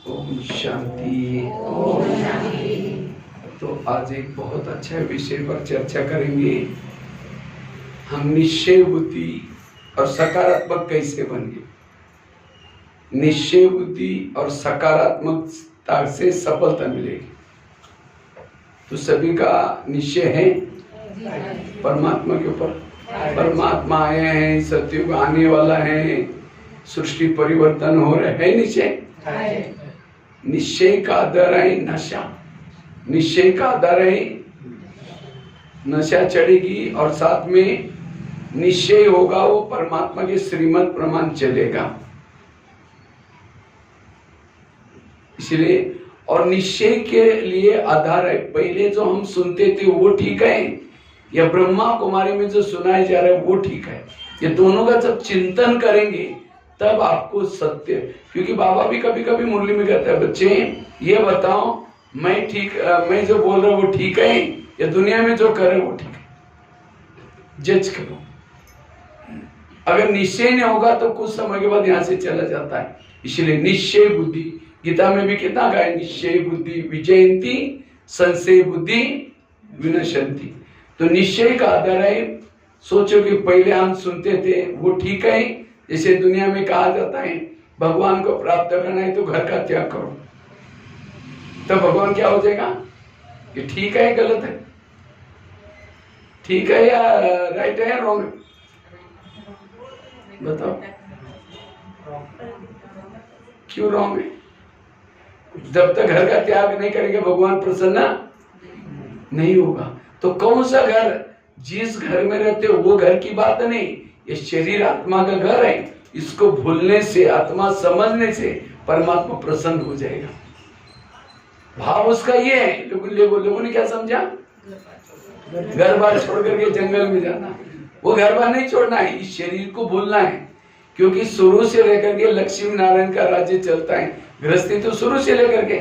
ओम शांति। तो आज एक बहुत अच्छा विषय पर चर्चा करेंगे। हम निश्चय बुद्धि और सकारात्मक कैसे बने। निश्चय बुद्धि और सकारात्मकता से सफलता मिलेगी। तो सभी का निश्चय है परमात्मा के ऊपर। परमात्मा आए हैं, सत्युग आने वाला है, सृष्टि परिवर्तन हो रहा है। निश्चय निश्चय का आधार है नशा। निश्चय का आधार है नशा चढ़ेगी और साथ में निश्चय होगा, वो परमात्मा के श्रीमत प्रमाण चलेगा। इसलिए और निश्चय के लिए आधार है, पहले जो हम सुनते थे वो ठीक है या ब्रह्मा कुमारी में जो सुनाया जा रहा है वो ठीक है। ये दोनों का जब चिंतन करेंगे तब आपको सत्य, क्योंकि बाबा भी कभी कभी मुरली में कहता है, बच्चे ये बताओ मैं जो बोल रहा हूँ वो ठीक है या दुनिया में जो करे वो ठीक है, जज करो। अगर निश्चय नहीं होगा तो कुछ समय के बाद यहाँ से चला जाता है। इसलिए निश्चय बुद्धि, गीता में भी कितना कहा है, निश्चय बुद्धि विजयंती संशय बुद्धि विनशंति। तो निश्चय का आधार है, सोचो कि पहले हम सुनते थे वो ठीक है। जैसे दुनिया में कहा जाता है भगवान को प्राप्त करना है तो घर का त्याग करो, तो भगवान क्या हो जाएगा, ये ठीक है गलत है, ठीक है या राइट है या रॉन्ग है, बताओ क्यों रॉन्ग है। जब तक घर का त्याग नहीं करेंगे भगवान प्रसन्न नहीं होगा। तो कौन सा घर, जिस घर में रहते हो वो घर की बात नहीं, ये शरीर आत्मा का घर है। इसको भूलने से, आत्मा समझने से परमात्मा प्रसन्न हो जाएगा। भाव उसका ये है। लोगों ने क्या समझा, घर बार छोड़ करके जंगल में जाना। वो घर बार नहीं छोड़ना है, इस शरीर को भूलना है। क्योंकि शुरू से लेकर के लक्ष्मी नारायण का राज्य चलता है। गृहस्थी तो शुरू से लेकर के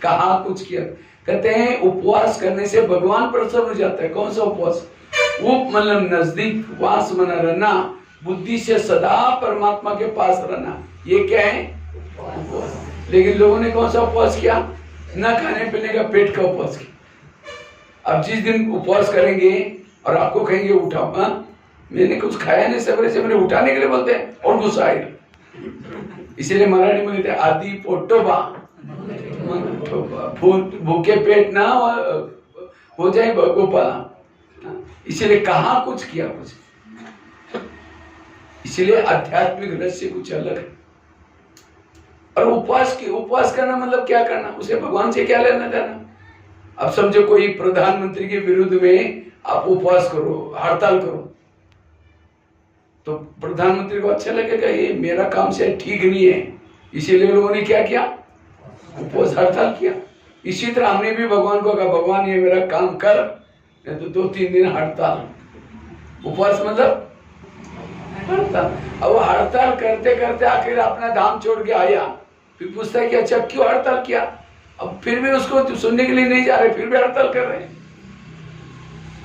कहा कुछ किया। कहते हैं उपवास करने से भगवान प्रसन्न हो जाता है। कौन सा उपवास, वो मतलब नजदीक वास बना रहना, बुद्धि से सदा परमात्मा के पास रहना, ये क्या है उपवास। लेकिन लोगों ने कौन सा उपवास किया, न खाने पीने का, पेट का उपवास किया। अब जिस दिन उपवास करेंगे और आपको कहेंगे उठाओ, हाँ मैंने कुछ खाया नहीं, सवेरे से मैंने उठाने के लिए बोलते हैं और गुस्सा आएगा। इसलिए मराठी में कहते हैं आदि पोटोबा, भूखे पेट ना हो जाए गोपाला। इसलिए कहा कुछ किया कुछ। इसलिए आध्यात्मिक रहस्य कुछ अलग है। और उपवास करना मतलब क्या करना, उसे भगवान से क्या लेना देना। अब समझो कोई प्रधानमंत्री के विरुद्ध में आप उपवास करो, हड़ताल करो, तो प्रधानमंत्री को अच्छा लगेगा, ये मेरा काम से ठीक नहीं है, इसीलिए लोगों ने क्या किया, उपवास हड़ताल किया। इसी तरह हमने भी भगवान को कहा, भगवान ये मेरा काम कर, नहीं तो 2-3 दिन हड़ताल। उपवास मतलब हड़ताल। अब वो हड़ताल करते करते आखिर अपना धाम छोड़ के आया, फिर पूछता है कि अच्छा क्यों हड़ताल किया। अब फिर भी उसको सुनने के लिए नहीं जा रहे, फिर भी हड़ताल कर रहे हैं।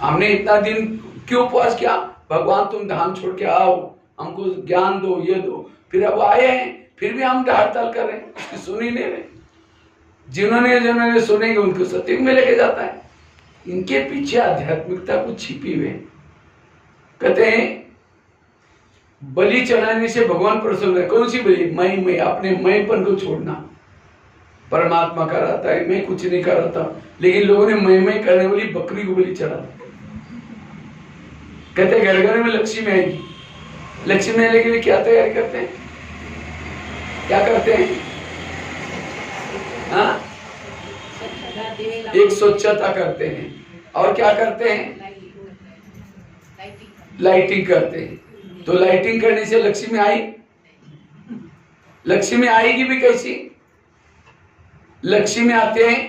हमने इतना दिन क्यों उपवास किया, भगवान तुम धाम छोड़ के आओ, हमको ज्ञान दो, ये दो। फिर अब आए हैं, फिर भी हम हड़ताल कर रहे हैं, उसकी सुन ही नहीं रहे। जिन्होंने सुनेंगे उनको सत्युग में लेके जाता है। इनके पीछे आध्यात्मिकता कुछ छिपी हुई है। कहते हैं बलि चढ़ाने से भगवान प्रसन्न है। कौन सी बलि, मैं अपने मैंपन को छोड़ना। परमात्मा कराता है, मैं कुछ नहीं कराता, लेकिन लोगों ने मैं करने वाली बकरी को बलि चढ़ा। कहते घर घर में लक्ष्मी आएगी, लक्ष्मी आने के लिए क्या तैयारी करते हैं, क्या करते हैं, हाँ एक स्वच्छता करते हैं और क्या करते हैं, लाइटिंग करते हैं। तो लाइटिंग करने से लक्ष्मी आई, लक्ष्मी आएगी भी कैसी, लक्ष्मी आते हैं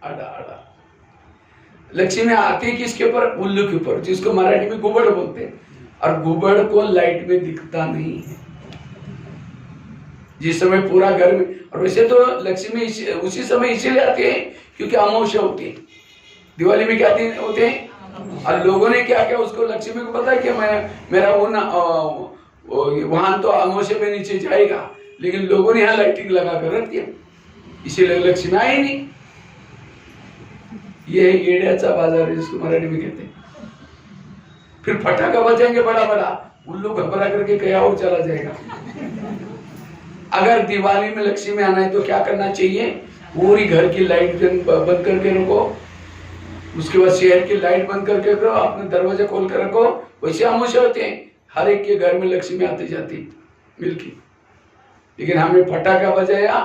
आड़ा। लक्ष्मी आते हैं किसके ऊपर, उल्लू के ऊपर, जिसको मराठी में गुबड़ बोलते हैं। और गुबड़ को लाइट में दिखता नहीं है। जिस समय पूरा घर में, और वैसे तो लक्ष्मी उसी समय इसीलिए आती है क्योंकि अमावस्या होती है। दिवाली में क्या होते हैं, और लोगों ने क्या किया, उसको लक्ष्मी को पता है कि मेरा वो ना वाहन तो अमावस्या में नीचे जाएगा, लेकिन लोगों ने यहाँ लाइटिंग लगा कर रख दिया, इसीलिए लक्ष्मी आई नहीं। ये येड्याचा बाजार है जिसको मराठी में कहते हैं। फिर फटाका बजाएंगे बड़ा बड़ा, उल्लू घबरा करके कहीं और चला जाएगा। अगर दिवाली में लक्ष्मी आना है तो क्या करना चाहिए? पूरी घर की लाइट बंद करके रखो, उसके बाद शहर की लाइट बंद करके रखो, अपने दरवाजे खोल कर रखो। वैसे खामोश होते हैं, हर एक के घर में लक्ष्मी आती जाती मिलके। लेकिन हमने फटाका बजाया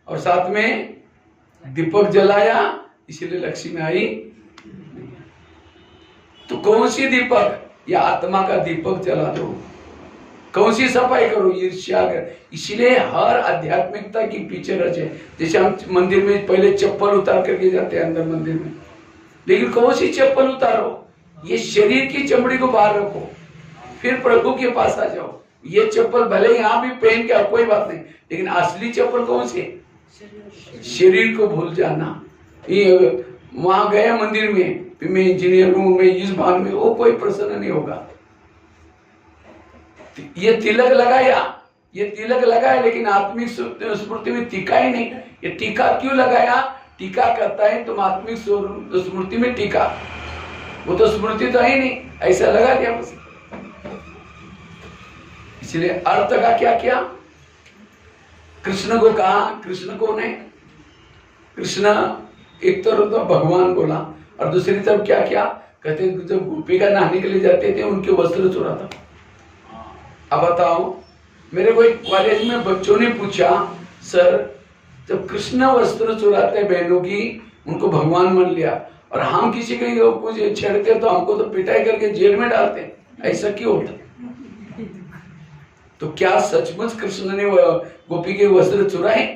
और साथ में दीपक जलाया, इसीलिए लक्ष्मी आई। तो कौन सी दीपक? या आत्मा का दीपक जला दो, कौन सी सफाई करो? ईर्ष्या। इसीलिए हर आध्यात्मिकता की पीछे रचे। जैसे हम मंदिर में पहले चप्पल उतार करके जाते हैं अंदर मंदिर में, लेकिन कौन सी चप्पल उतारो? ये शरीर की चमड़ी को बाहर रखो, फिर प्रभु के पास आ जाओ। ये चप्पल भले यहाँ भी पहन के कोई बात नहीं, लेकिन असली चप्पल कौन सी? शरीर को भूल जाना। वहां गया मंदिर में, मैं इंजीनियर हूं, मैं इस भाग में, वो कोई प्रसन्न नहीं होगा। ये तिलक लगाया, ये तिलक लगाया, लेकिन आत्मिक स्मृति में टीका ही नहीं। ये टीका क्यों लगाया? टीका करता है तुम आत्मिक स्मृति में टीका, वो तो स्मृति तो है नहीं, ऐसा लगा दिया बस। इसलिए अर्थ का क्या किया? कृष्ण को कहा, कृष्ण कौन है? कृष्ण एक तरफ तो भगवान बोला, और दूसरी तरफ क्या किया? कहते जब गोपिका नहाने के लिए जाते थे उनके वस्त्र चुराता। अब बताओ, मेरे को एक कॉलेज में बच्चों ने पूछा, सर जब कृष्ण वस्त्र चुराते बहनों की, उनको भगवान मान लिया, और हम किसी को कुछ छेड़ते तो हमको तो पिटाई करके जेल में डालते, ऐसा क्यों होता? तो क्या सचमुच कृष्ण ने गोपी के वस्त्र चुराए?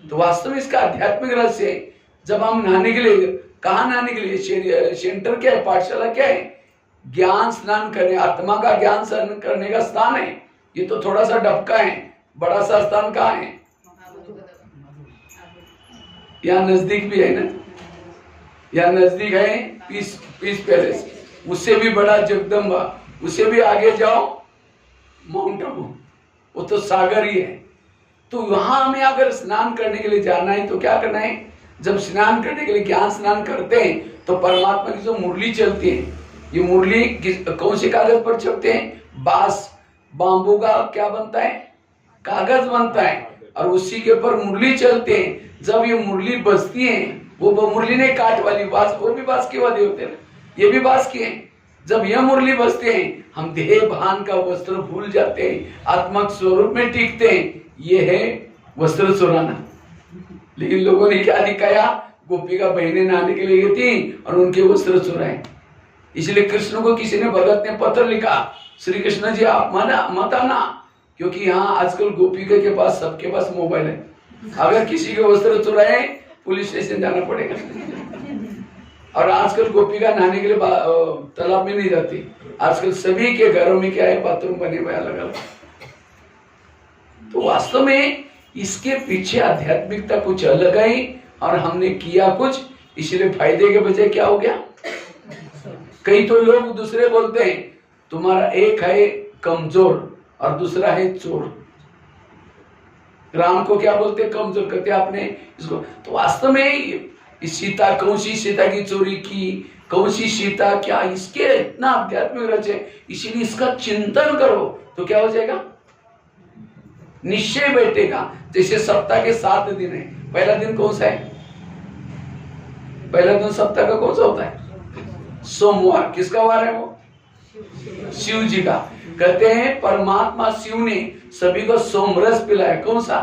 तो वास्तव में इसका आध्यात्मिक रहस्य है। जब हम नहाने के लिए, कहा नहाने के लिए? सेंटर क्या है? पाठशाला क्या है? ज्ञान स्नान करने, आत्मा का ज्ञान स्नान करने का स्थान है। ये तो थोड़ा सा डबका है, बड़ा सा स्थान कहाँ है? यहाँ नजदीक भी है ना, यहाँ नजदीक है पीस पैलेस, उससे भी बड़ा जगदम्बा, उससे भी आगे जाओ माउंट आबू, वो तो सागर ही है। तो वहां हमें अगर स्नान करने के लिए जाना है तो क्या करना है? जब स्नान करने के लिए ज्ञान स्नान करते हैं तो परमात्मा की जो मुरली चलती है, ये मुरली कौन से कागज पर चलते हैं? बांस, बांबू का क्या बनता है? कागज बनता है, और उसी के ऊपर मुरली चलते हैं। जब ये मुरली बजती है, वो मुरली नहीं काट वाली बांस, वो भी बांस के वादे होते हैं, ये भी बांस के हैं। जब यह मुरली बजते हैं, हम देह भान का वस्त्र भूल जाते हैं, आत्मक स्वरूप में टिकते हैं। ये है वस्त्र चुराना। लेकिन लोगों ने क्या दिखाया? गोपी का बहनें नहाने के लिए थी और उनके वस्त्र चुराए। इसलिए कृष्ण को किसी ने, भगत ने पत्र लिखा, श्री कृष्ण जी आप मत आना, क्योंकि यहाँ आजकल गोपिका के पास, सबके पास मोबाइल है। अगर किसी के वस्त्र चुराए पुलिस स्टेशन जाना पड़ेगा। और आजकल गोपिका नहाने के लिए तालाब में नहीं जाती, आजकल सभी के घरों में क्या है? बाथरूम बने हुए अलग अलग। तो वास्तव में इसके पीछे आध्यात्मिकता कुछ अलग है, और हमने किया कुछ, इसलिए फायदे के बजाय क्या हो गया? कई तो लोग दूसरे बोलते हैं, तुम्हारा एक है कमजोर और दूसरा है चोर। राम को क्या बोलते? कमजोर, कहते आपने इसको। तो वास्तव में सीता, कौन सी सीता की चोरी की, कौन सी सीता क्या, इसके इतना आध्यात्मिक रचे। इसीलिए इसका चिंतन करो तो क्या हो जाएगा? निश्चय बैठेगा। जैसे सप्ताह के 7 दिन है, पहला दिन कौन सा है? पहला दिन सप्ताह का कौन सा होता है? सोमवार। किसका वार है वो? शिव जी का। कहते हैं परमात्मा शिव ने सभी को सोमरस पिलाया। कौन सा?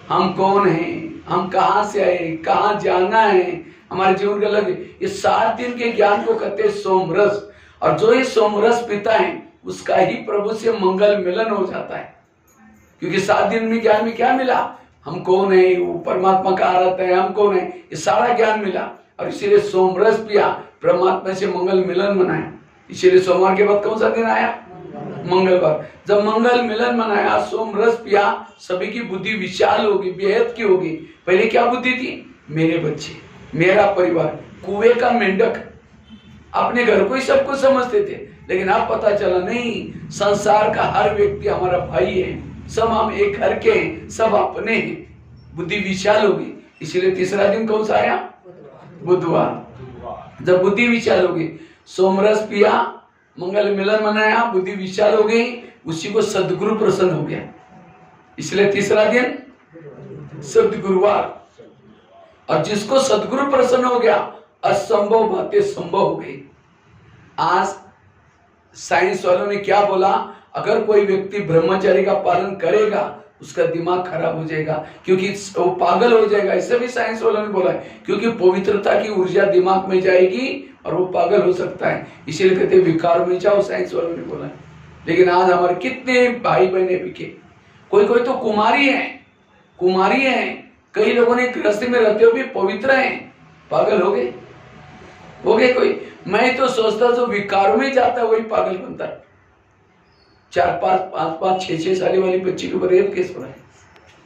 हम कौन हैं, हम कहां से आए, कहां जाना है, हमारे जीवन का लक्ष्य, ये 7 दिन के ज्ञान को कहते हैं सोमरस। और जो ये सोमरस पीता है उसका ही प्रभु से मंगल मिलन हो जाता है। क्योंकि 7 दिन में ज्ञान में क्या मिला? हम कौन है, वो परमात्मा का आराधना है, हम कौन है, ये सारा ज्ञान मिला। और इसीलिए सोमरस पिया, परमात्मा से मंगल मिलन मनाया। इसीलिए सोमवार के बाद कौन सा दिन आया? मंगलवार। जब मंगल मिलन मनाया, सोमरस पिया, सभी की बुद्धि विशाल होगी, बेहद की होगी। पहले क्या बुद्धि थी? मेरे बच्चे, मेरा परिवार, कुएं का मेंढक, अपने घर को ही सब कुछ समझते थे। लेकिन अब पता चला नहीं, संसार का हर व्यक्ति हमारा भाई है, सब हम एक घर के हैं, सब अपने हैं, बुद्धि विशाल होगी। इसीलिए तीसरा दिन कौन सा आया? बुधवार। जब बुद्धि विशाल होगी, सोमरस पिया, मंगल मिलन मनाया, बुद्धि विशाल हो गई, उसी को सदगुरु प्रसन्न हो गया, इसलिए तीसरा दिन सदगुरुवार। और जिसको सदगुरु प्रसन्न हो गया, असंभव बातें संभव हो गई। आज साइंस वालों ने क्या बोला, अगर कोई व्यक्ति ब्रह्मचर्य का पालन करेगा उसका दिमाग खराब हो जाएगा, क्योंकि वो पागल हो जाएगा। ऐसे भी साइंस वालों ने बोला है, क्योंकि पवित्रता की ऊर्जा दिमाग में जाएगी और वो पागल हो सकता है, इसीलिए कहते विकार में जाओ, साइंस वालों ने बोला है। लेकिन आज हमारे कितने भाई बहने बिके, कोई कोई तो कुमारी है, कई लोगों ने गृहस्थी में रहते हुए भी पवित्र हैं, पागल हो गए कोई। मैं तो सोचता जो विकारों में जाता है वही पागल बनता है। 4-5, 6 साल वाली बच्ची के ऊपर रेप केस हो रहा है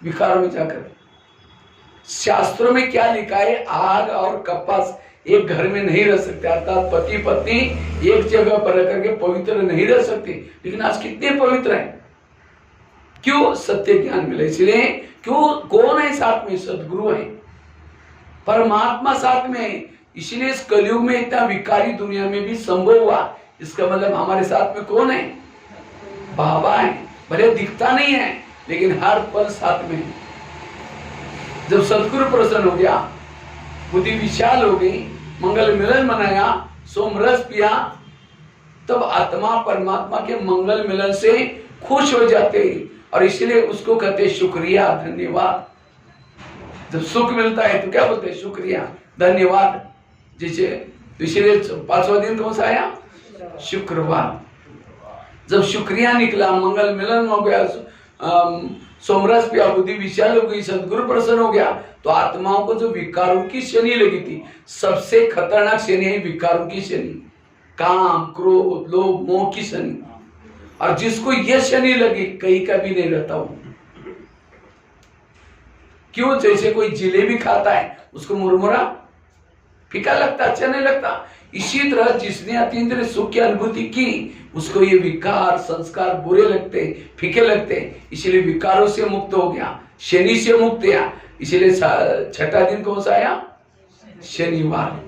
विकारों में जाकर। शास्त्रों में क्या लिखा है, आग और कपास एक घर में नहीं रह सकते, अर्थात पति पत्नी एक जगह पर रह करके पवित्र नहीं रह सकते। लेकिन आज कितने पवित्र हैं, क्यों? सत्य ज्ञान मिले, इसलिए क्यों? कौन है साथ में? सदगुरु है, परमात्मा साथ में। इसलिए इस कलयुग में इतना विकारी दुनिया में भी संभव हुआ। इसका मतलब हमारे साथ में कौन है? बाबा है। भले दिखता नहीं है लेकिन हर पल साथ में। जब सदगुरु प्रसन्न हो गया, बुद्धि विशाल हो गई, मंगल मिलन मनाया, सोमरस पिया, तब आत्मा परमात्मा के मंगल मिलन से खुश हो जाते हैं। और इसलिए उसको कहते शुक्रिया, धन्यवाद। जब सुख मिलता है तो क्या बोलते हैं? शुक्रिया, धन्यवाद। जैसे इसलिए 5वां दिन कौन सा आया? शुक्रवार। जब शुक्रिया निकला, मंगल मिलन हो गया, सोमरस पिया, बुद्धि विशाल हो गई, सदगुरु प्रसन्न हो गया, तो आत्माओं को जो विकारों की शनि लगी थी, सबसे खतरनाक शनि है विकारों की शनि, काम, क्रोध, लोभ, मोह की शनि। और जिसको यह शनि लगी कहीं का भी नहीं रहता हूं। क्यों? जैसे कोई जिलेबी खाता है उसको मुरमुरा फीका लगता, अच्छा नहीं लगता। इसी तरह जिसने अतीन्द्रिय सुख की अनुभूति की उसको ये विकार संस्कार बुरे लगते, फीके लगते, इसलिए विकारों से मुक्त हो गया, शनि से मुक्त हुआ। इसलिए 6ठा दिन कौन सा आया? शनिवार।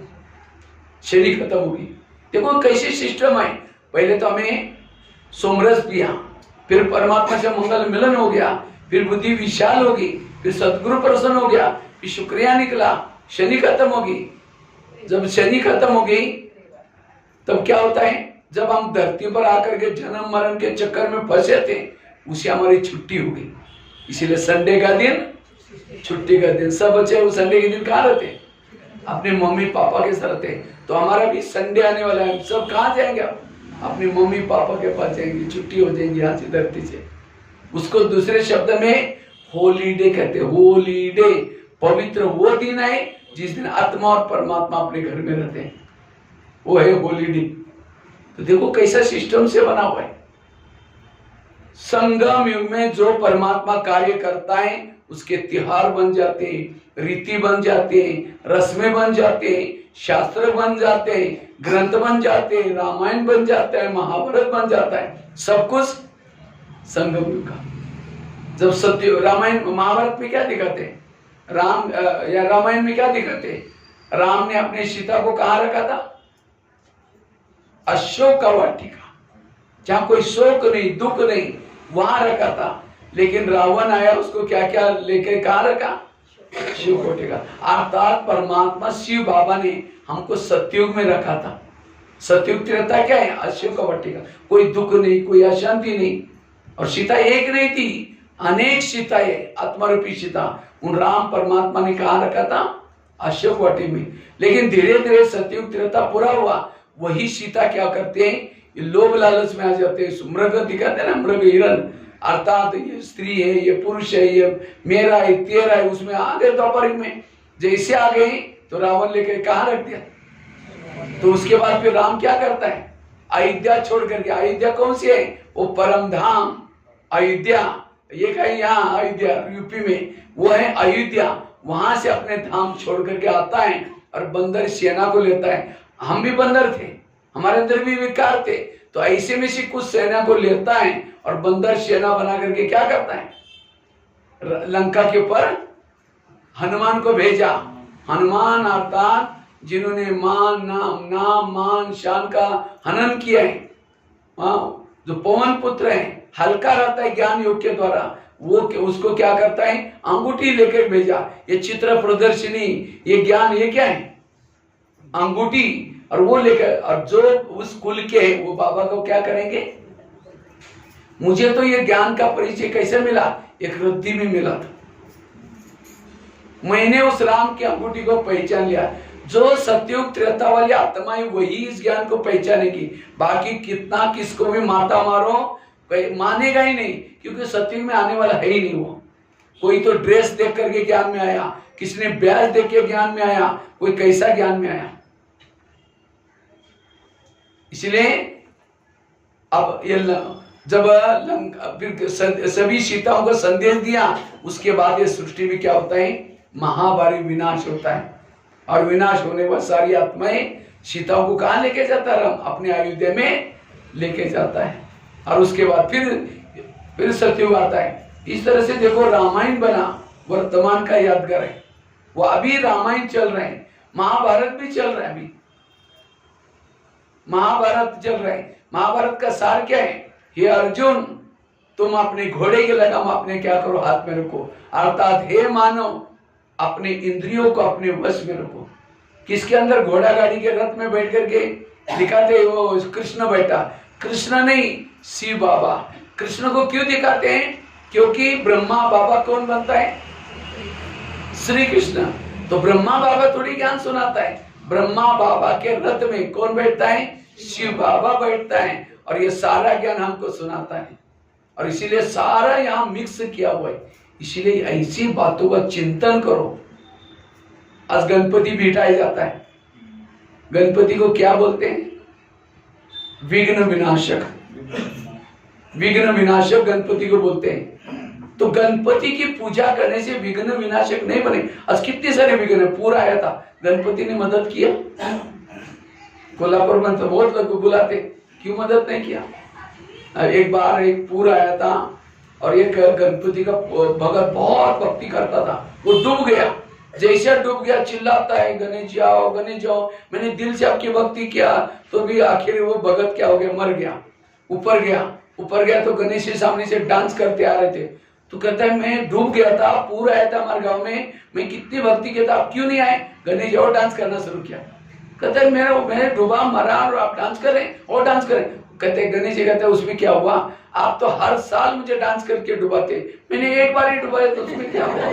शनि खत्म होगी। देखो कैसे सिस्टम है। पहले तो हमें सोमरस पिया, फिर परमात्मा से मंगल मिलन हो गया, फिर बुद्धि विशाल होगी, फिर सदगुरु प्रसन्न हो गया, फिर शुक्रिया निकला, शनि खत्म होगी। जब शनि खत्म हो गई तब क्या होता है? जब हम धरती पर आकर के जन्म मरण के चक्कर में फंसे थे, उसे हमारी छुट्टी हो गई। इसीलिए संडे का दिन छुट्टी का दिन। सब बच्चे वो संडे के दिन कहाँ रहते? अपने मम्मी पापा के साथ रहते। तो हमारा भी संडे आने वाला है, सब कहाँ जाएंगे? अपने मम्मी पापा के पास जाएंगे, छुट्टी हो जाएंगी यहाँ से, धरती से। उसको दूसरे शब्द में होलीडे कहते हैं। होलीडे, पवित्र वो दिन है जिस दिन आत्मा और परमात्मा अपने घर में रहते हैं, वो है होलीडे। तो देखो कैसा सिस्टम से बना हुआ है। संगम युग में जो परमात्मा कार्य करता है उसके त्योहार बन जाते हैं, रीति बन जाते हैं, रस्में बन जाते हैं, शास्त्र बन जाते हैं, ग्रंथ बन जाते हैं, रामायण बन जाता है, महाभारत बन जाता है, सब कुछ संगम युग का। जब सत्य रामायण महाभारत में क्या दिखाते हैं? राम या रामायण में क्या दिखाते हैं? राम ने अपने सीता को कहाँ रखा था? अशोक वाटिका, जहां कोई शोक नहीं, दुख नहीं, वहां रखा था। लेकिन रावण आया, उसको क्या क्या लेकर कहाँ रखा? अशोक वाटिका। अर्थात परमात्मा शिव बाबा ने हमको सतयुग में रखा था। सतयुग त्रेता क्या है? अशोक वाटिका। कोई दुख नहीं, कोई अशांति नहीं। और सीता एक नहीं थी, अनेक सीताएं, आत्मारूपी सीता उन राम परमात्मा ने कहा रखा था? अशोक वाटिका में। लेकिन धीरे धीरे सतयुग त्रेता पूरा हुआ, वही सीता क्या करते हैं? ये लोभ लालच में आ जाते हैं, मृग दिखाते हैं ना, मृग हिरण, अर्थात ये स्त्री है, ये पुरुष है, ये मेरा है, तेरा है, उसमें आ गए द्वापर में। जैसे आ गए तो रावण लेकर कहाँ रख दिया। तो उसके बाद फिर राम क्या करता है? अयोध्या छोड़ करके, अयोध्या कौन सी है? वो परम धाम अयोध्या, ये कहीं यहाँ अयोध्या यूपी में, वो है अयोध्या। वहां से अपने धाम छोड़ करके आता है और बंदर सेना को लेता है। हम भी बंदर थे, हमारे अंदर भी विकार थे, तो ऐसे में से कुछ सेना को लेता है और बंदर सेना बना करके क्या करता है, लंका के ऊपर हनुमान को भेजा। हनुमान अर्थात जिन्होंने नाम मान शान का हनन किया है, जो पवन पुत्र है, हल्का रहता है ज्ञान योग के द्वारा, वो उसको क्या करता है, अंगूठी लेकर भेजा। ये चित्र प्रदर्शनी, ये ज्ञान, ये क्या है, अंगूठी। और वो लेकर, और जो उस कुल के हैं वो बाबा को क्या करेंगे। मुझे तो ये ज्ञान का परिचय कैसे मिला, एक रद्दी में मिला था। मैंने उस राम की अंगूठी को पहचान लिया। जो सतयुग त्रेता वाली आत्माएं वही इस ज्ञान को पहचानेगी, बाकी कितना किसको भी माता मारो मानेगा ही नहीं, क्योंकि सतयुग में आने वाला है ही नहीं वो। कोई तो ड्रेस देख करके ज्ञान में आया, किसी ने ब्याज देख के ज्ञान में आया, कोई कैसा ज्ञान में आया। इसलिए अब ये जब फिर सभी सीताओं को संदेश दिया, उसके बाद ये सृष्टि में क्या होता है, महाभारी विनाश होता है। और विनाश होने पर सारी आत्माएं सीताओं को कहां लेके जाता है, अपने अयोध्या में लेके जाता है। और उसके बाद फिर सतयुग आता है। इस तरह से देखो रामायण बना, वर्तमान का यादगार है। वो अभी रामायण चल रहे हैं, महाभारत भी चल रहा है, अभी महाभारत चल रहा है। महाभारत का सार क्या है, हे अर्जुन तुम अपने घोड़े के लगाम अपने क्या करो, हाथ में रखो। अर्थात हे मानव अपने इंद्रियों को अपने वश में रखो। किसके अंदर, घोड़ा गाड़ी के रथ में बैठ करके दिखाते वो कृष्ण बैठा, कृष्ण नहीं, शिव बाबा। कृष्ण को क्यों दिखाते हैं, क्योंकि ब्रह्मा बाबा कौन बनता है, श्री कृष्ण। तो ब्रह्मा बाबा थोड़ी ज्ञान सुनाता है, ब्रह्मा बाबा के रथ में कौन बैठता है, शिव बाबा बैठता है, और ये सारा ज्ञान हमको सुनाता है। और इसीलिए सारा यहाँ मिक्स किया हुआ है। इसलिए ऐसी बातों का चिंतन करो। आज गणपति बिठाया जाता है, गणपति को क्या बोलते हैं, विघ्न विनाशक। विघ्न विनाशक गणपति को बोलते हैं। तो गणपति की पूजा करने से विघ्न विनाशक नहीं बने। आज कितने सारे विघ्न पूरा आया था, गणपति ने मदद किया। कोल्हापुर में तो बहुत लोग बुलाते, क्यों मदद नहीं किया। एक बार एक पूरा आया था और एक गणपति का भगत बहुत भक्ति करता था, वो डूब गया। जैसे डूब गया चिल्लाता है, गणेश जी आओ, गणेश जी आओ। मैंने दिल से आपकी भक्ति किया, तो भी आखिर वो भगत क्या हो गया, मर गया। ऊपर गया तो गणेश जी सामने से डांस करते आ रहे थे। तो कहता है मैं डूब गया था, पूरा आया था हमारे गाँव में, मैं कितनी भक्ति किया था, आप क्यों नहीं आए। गणेश जी और डांस करना शुरू किया। कहता है मैं डूबा मरा और आप डांस करें और डांस करें। कहते गणेश जी कहते उसमें क्या हुआ, आप तो हर साल मुझे डांस करके डुबाते, मैंने एक बार ही डुबाया तो उसमें क्या हुआ।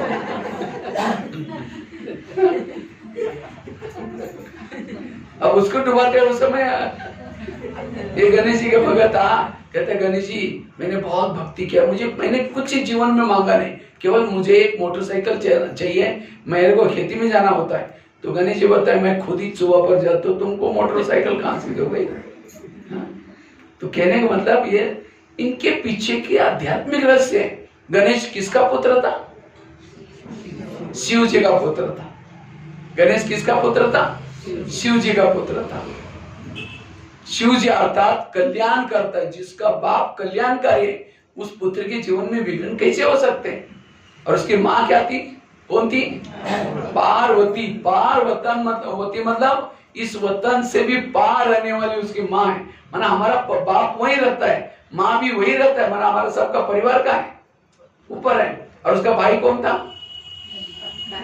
अब उसको डुबाते उस समय ये गणेश जी के भगत कहते गणेश जी मैंने बहुत भक्ति किया, मैंने कुछ जीवन में मांगा नहीं, केवल मुझे एक मोटरसाइकिल चाहिए, मेरे को खेती में जाना होता है। तो गणेश जी बताए मैं खुद ही सुबह पर जाता हूँ, तुमको मोटरसाइकिल कहाँ से दोगे। तो कहने का मतलब ये इनके पीछे की आध्यात्मिक रहस्य है। गणेश किसका पुत्र था, शिव जी का पुत्र था। गणेश किसका पुत्र था, शिव जी का पुत्र था। शिव जी अर्थात कल्याण करता है, जिसका बाप कल्याणकारी है, उस पुत्र के जीवन में विघ्न कैसे हो सकते हैं। और उसकी माँ क्या थी, कौन थी, पार्वती। पार्वतन मतलब इस वतन से भी पार रहने वाली उसकी माँ है। माना हमारा बाप वही रहता है, माँ भी वही रहता है, माना हमारा सबका परिवार का है, ऊपर है। और उसका भाई कौन था,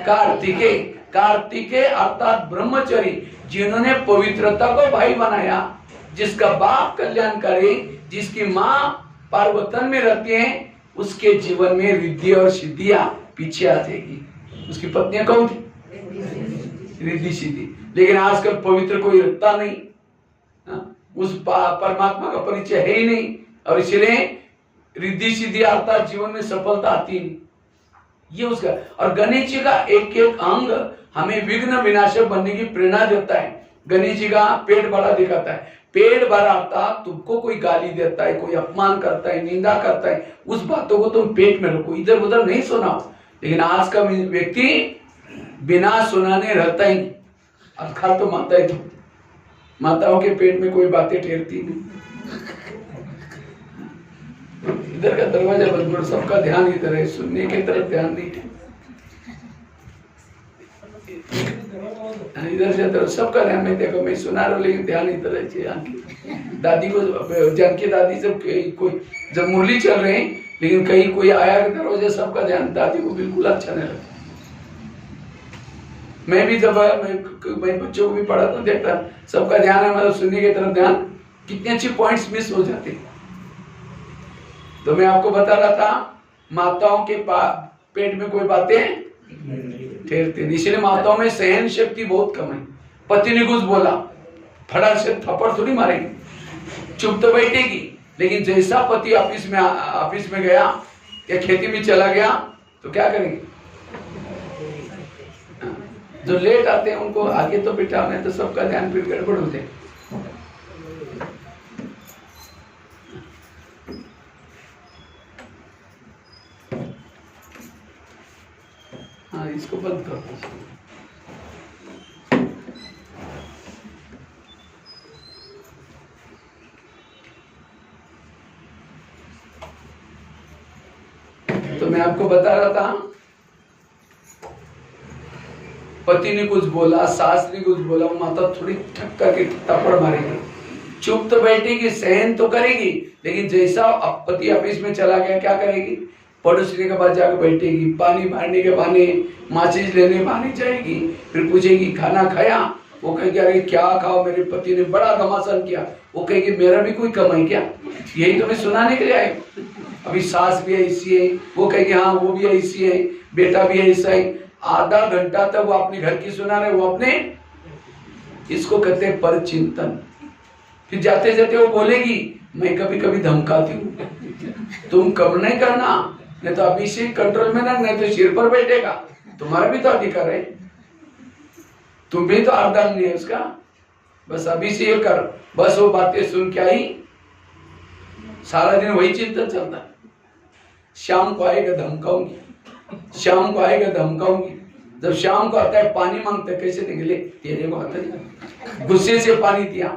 कार्तिकेय। कार्तिकेय अर्थात ब्रह्मचारी, जिन्होंने पवित्रता को भाई बनाया, जिसका बाप कल्याणकारी, जिसकी माँ पार्वतन में रहती है, उसके जीवन में रिद्धि और सिद्धियां पीछे आ जाएगी। उसकी पत्नियां कौन थी, रिद्धि सिद्धि। लेकिन आजकल पवित्र कोई रखता नहीं, उस परमात्मा का परिचय है ही नहीं, और इसलिए रिद्धि सिद्धि अर्थात जीवन में सफलता आती नहीं। ये उसका। और गणेश जी का एक एक अंग हमें विघ्न विनाशक बनने की प्रेरणा देता है। गणेश जी का पेट बड़ा दिखाता है। पेट भरा आता, तुमको कोई गाली देता है, कोई अपमान करता है, निंदा करता है, उस बातों को तुम पेट में रखो, इधर उधर नहीं सुनाओ। लेकिन आज का व्यक्ति बिना सुनाने रहता ही नहीं। आज खा तो माता ही तो, माताओं के पेट में कोई बातें ठहरती नहीं। इधर का दरवाजा बंद करो, सबका ध्यान इधर है, सुनने की तरफ ध्यान नहीं है। इधर से तरफ सबका ध्यान नहीं, देखो मैं सुना रहा हूँ लेकिन ध्यान इधर है। दादी को, जानकी दादी जब कोई जब मुरली चल रहे हैं लेकिन कहीं कोई आया के दरवाजे, सबका ध्यान, दादी को बिल्कुल अच्छा नहीं लगता। मैं भी जब मैं बच्चों को भी पढ़ाता हूँ, देखता सबका ध्यान है, मतलब सुनने की तरफ ध्यान, कितने अच्छे पॉइंट्स मिस हो जाते हैं। तो मैं आपको बता रहा था माताओं के पेट में कोई बातें ठहरते नहीं, इसलिए माताओं में सहन शक्ति बहुत कम है। पति ने कुछ बोला, फटाक से थप्पड़ थोड़ी मारेगी, चुप तो बैठेगी, लेकिन जैसा पति ऑफिस में गया या खेती में चला गया तो क्या करेंगे? जो लेट आते हैं उनको आगे तो बिठाओ, नहीं तो सबका ध्यान फिर गड़बड़ हो जाए। हाँ, इसको बंद कर दो। तो मैं आपको बता रहा था, पति ने कुछ बोला, सास ने कुछ बोला, माता थोड़ी ठक करके थप्पड़ मारेगी, चुप तो बैठेगी, सहन तो करेगी, लेकिन जैसा पति ऑफिस में चला गया क्या करेगी? पड़ोसी के पास जाकर बैठेगी, पानी मारने के बहाने, माचिस लेने बहाने जाएगी, फिर पूछेगी खाना खाया? वो कहेगी अरे क्या खाओ, मेरे पति ने बड़ा घमासान किया। वो कहेगी मेरा भी कोई कम है क्या? यही तो मैं सुनाने के लिए आए। अभी सास भी ऐसी है, वो कहेगी हाँ वो भी ऐसी है, बेटा भी ऐसा है। आधा घंटा तक वो अपने घर की सुना रहे, वो अपने, इसको कहते हैं पर चिंतन। फिर जाते जाते वो बोलेगी मैं कभी कभी धमकाती हूँ, तुम कम नहीं करना, नहीं तो अभी से कंट्रोल में ना, नहीं तो सिर पर बैठेगा, तुम्हारा भी तो अधिकार है, तुम भी तो आर्दान नहीं है उसका, बस अभी से ये कर। बस वो बातें सुन के आई, सारा दिन वही चिंतन चलता है। शाम को आएगा धमकाऊंगी, शाम को आएगा धमकाऊंगी। जब शाम को आता है पानी मांगता है, कैसे देंगे? ले तेरे को आता है, गुस्से से पानी दिया,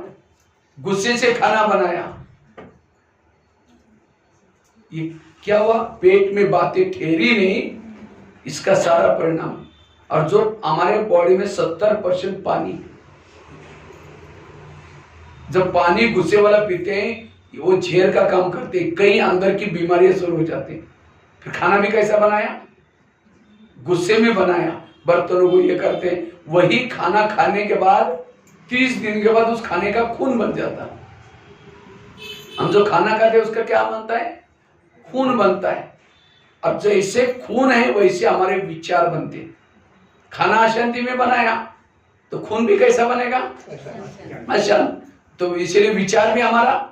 गुस्से से खाना बनाया। ये क्या हुआ? पेट में बातें ठहरी नहीं, इसका सारा परिणाम। और जो हमारे बॉडी में 70% पानी, जब पानी गुस्से वाला पीते हैं वो झेर का काम करते हैं, कई अंदर की बीमारियां शुरू हो जाती हैं। फिर खाना भी कैसा बनाया? गुस्से में बनाया, बर्तनों को ये करते हैं। वही खाना खाने के बाद 30 दिन के बाद उस खाने का खून बन जाता है। हम जो खाना खाते हैं उसका क्या बनता है? खून बनता है। अब जैसे खून है वैसे हमारे विचार बनते हैं। खाना अशांति में बनाया तो खून भी कैसा बनेगा? अशांत। तो इसलिए विचार भी हमारा।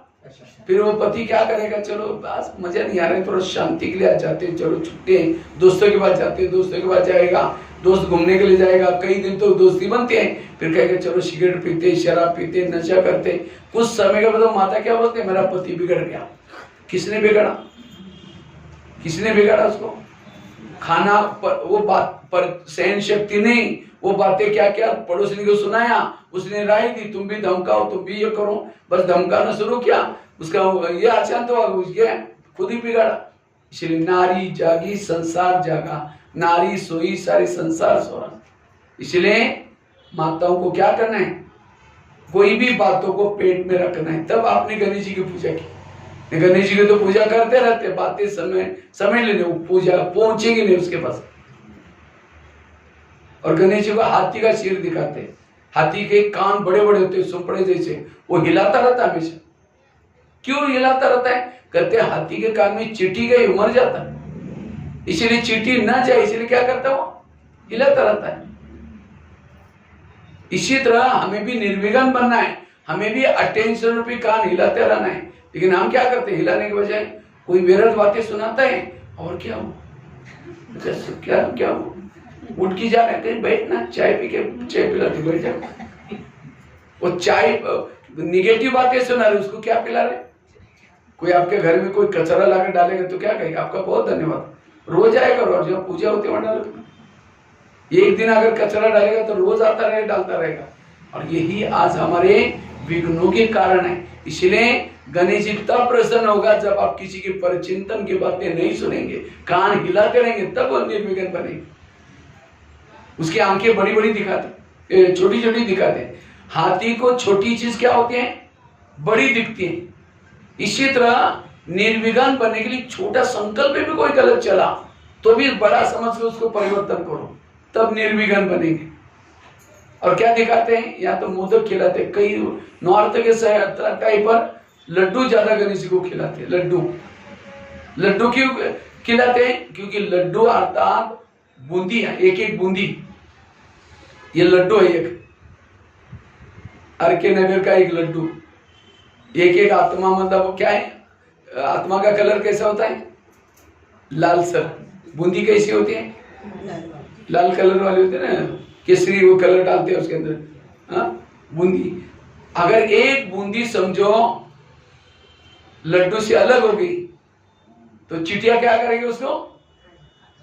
फिर वो पति क्या करेगा? चलो बस मजा नहीं आ रहा है, थोड़ा शांति के लिए आ जाते हैं, चलो छुट्टे हैं, दोस्तों के पास जाते हैं, दोस्तों के पास जाएगा, दोस्त घूमने के लिए जाएगा, कई दिन तो दोस्ती बनते हैं। फिर कहेगा चलो सिगरेट पीते, शराब पीते, नशा करते। कुछ समय के बाद माता क्या बोलते हैं? मेरा पति बिगड़ गया। किसने बिगड़ा? किसने बिगाड़ा उसको? खाना पर, वो बात पर सहन शक्ति नहीं, वो बातें क्या क्या पड़ोसी को सुनाया, उसने राय दी तुम भी धमकाओ, तुम भी ये करो, बस धमकाना शुरू किया, उसका ये अशांत हुआ, उसके खुद ही बिगाड़ा। इसलिए नारी जागी संसार जागा, नारी सोई सारी संसार सोया। इसलिए माताओं को क्या करना है? कोई भी बातों को पेट में रखना है। तब आपने गणेश जी की पूजा की। गणेश जी की तो पूजा करते रहते, बातें समय लेने, पूजा पहुंचेगी नहीं उसके पास। और गणेश जी को हाथी का सिर दिखाते, हाथी के कान बड़े बड़े होते, सुपड़े जैसे, वो हिलाता रहता हमेशा। क्यों हिलाता रहता है? कहते हाथी के कान में चींटी गई, मर जाता, इसलिए चींटी ना जाए, इसलिए क्या करता वो? हिलाता रहता है। इसी तरह हमें भी निर्विघ्न बनना है, हमें भी अटेंशन रूपी कान हिलाते रहना है। लेकिन हम क्या करते हैं? हिलाने के बजाय कोई व्यर्थ बातें सुनाता है, और क्या हो, क्या हो, उठ की जा रहे कहीं बैठना, चाय पी के, चाय पिलाते बैठ जाओ। वो चाय निगेटिव बातें सुना रहे, उसको क्या पिला रहे? कोई आपके घर में कोई कचरा लाकर डालेगा तो क्या कहेगा? आपका बहुत धन्यवाद, रोज आएगा, और जब पूजा होती है वहां डालेगा। एक दिन अगर कचरा डालेगा तो रोज आता रहेगा, डालता रहेगा। और यही आज हमारे विघ्नों के कारण है। इसलिए गणेश जी तब प्रसन्न होगा जब आप किसी के परचिंतन की बातें नहीं सुनेंगे, कान हिलाते रहेंगे, तब वो निर्विघ्न बनेंगे। उसकी आंखें बड़ी बड़ी दिखाते, छोटी छोटी दिखाते। हाथी को छोटी चीज क्या होती है? बड़ी दिखती है। इसी तरह निर्विघ्न बनने के लिए छोटा संकल्प भी कोई गलत चला तो भी बड़ा समझ के उसको परिवर्तन करो, तब निर्विघ्न बनेंगे। और क्या दिखाते हैं? या तो मोदक खिलाते, कई नॉर्थ के टाइप पर लड्डू ज्यादा गणेश जी को खिलाते हैं। लड्डू क्यों खिलाते हैं? क्योंकि लड्डू अर्थात बूंदी है, एक एक बूंदी, ये लड्डू है। एक आरके नगर का एक लड्डू, एक एक आत्मा, मतलब वो क्या है? आत्मा का कलर कैसा होता है? लाल सर। बूंदी कैसी होती है? लाल कलर वाली होती है ना, केसरी वो कलर डालते हैं उसके अंदर। हाँ, बूंदी। अगर एक बूंदी समझो लड्डू से अलग हो गई तो चिटिया क्या करेगी? उसको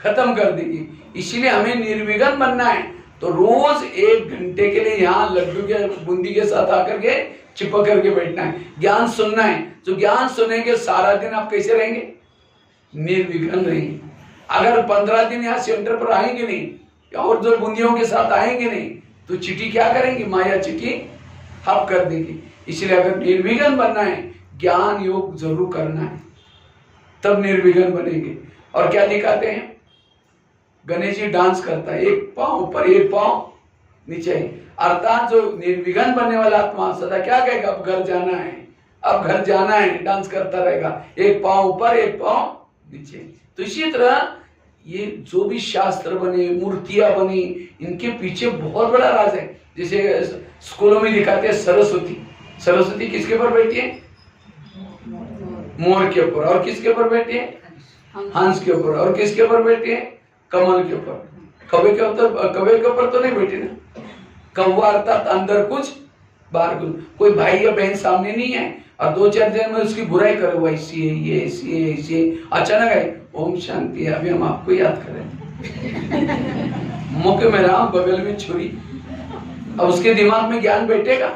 खत्म कर देगी। इसलिए हमें निर्विघ्न बनना है तो रोज 1 घंटे के लिए यहाँ लड्डू के बूंदी के साथ आकर के चिपक करके बैठना है, ज्ञान सुनना है। जो ज्ञान सुनेंगे सारा दिन आप कैसे रहेंगे? निर्विघ्न रहेंगे। अगर 15 दिन यहाँ सेंटर पर आएंगे नहीं और जो बूंदियों के साथ आएंगे नहीं तो चिट्ठी क्या करेंगी? माया चिट्ठी हप कर देगी। इसलिए अगर निर्विघ्न बनना है, ज्ञान योग जरूर करना है, तब निर्विघ्न बनेंगे। और क्या दिखाते हैं? गणेश जी डांस करता है, एक पांव ऊपर एक पांव नीचे। अर्थात जो निर्विघ्न बनने वाला आत्मा सदा क्या कहेगा? अब घर जाना है, अब घर जाना है, डांस करता रहेगा, एक पांव ऊपर एक पांव नीचे। तो इसी तरह ये जो भी शास्त्र बने, मूर्तियां बनी, इनके पीछे बहुत बड़ा राज है। जैसे स्कूलों में दिखाते हैं सरस्वती। सरस्वती किसके ऊपर बैठी है? मोर के ऊपर। और किसके ऊपर बैठी है? हंस के ऊपर। और किसके ऊपर बैठी है? कमल के ऊपर। कौवे के ऊपर तो नहीं बैठी ना। कौवा अर्थात अंदर कुछ बाहर कुछ। कोई भाई या बहन सामने नहीं है और 2-4 दिन में उसकी बुराई करे, वो ऐसी है, ये ऐसी है, ऐसी है। अचानक है, ओम शांति है, अभी हम आपको याद करें। मुख में राम, बगल में छुरी। अब उसके दिमाग में ज्ञान बैठेगा।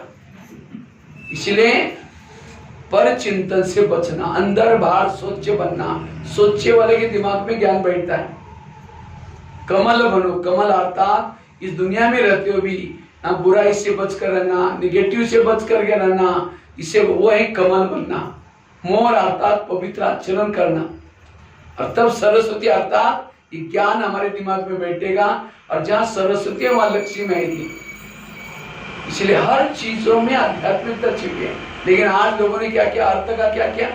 इसलिए पर चिंतन से बचना, अंदर बाहर स्वच्छ बनना। सोचे वाले के दिमाग में ज्ञान बैठता है। कमल बनो। कमल अर्थात इस दुनिया में रहते हो भी बुराई से बचकर रहना, निगेटिव से बच करके रहना, इससे वो है कमल बनना। मोर अर्थात पवित्र आचरण करना। और तब सरस्वती अर्थात ये ज्ञान हमारे दिमाग में बैठेगा और जहां सरस्वती है वहां लक्ष्मी आएगी। इसलिए हर चीजों में आध्यात्मिकता छिपी है। लेकिन आज लोगों ने क्या किया? अर्थ का क्या किया?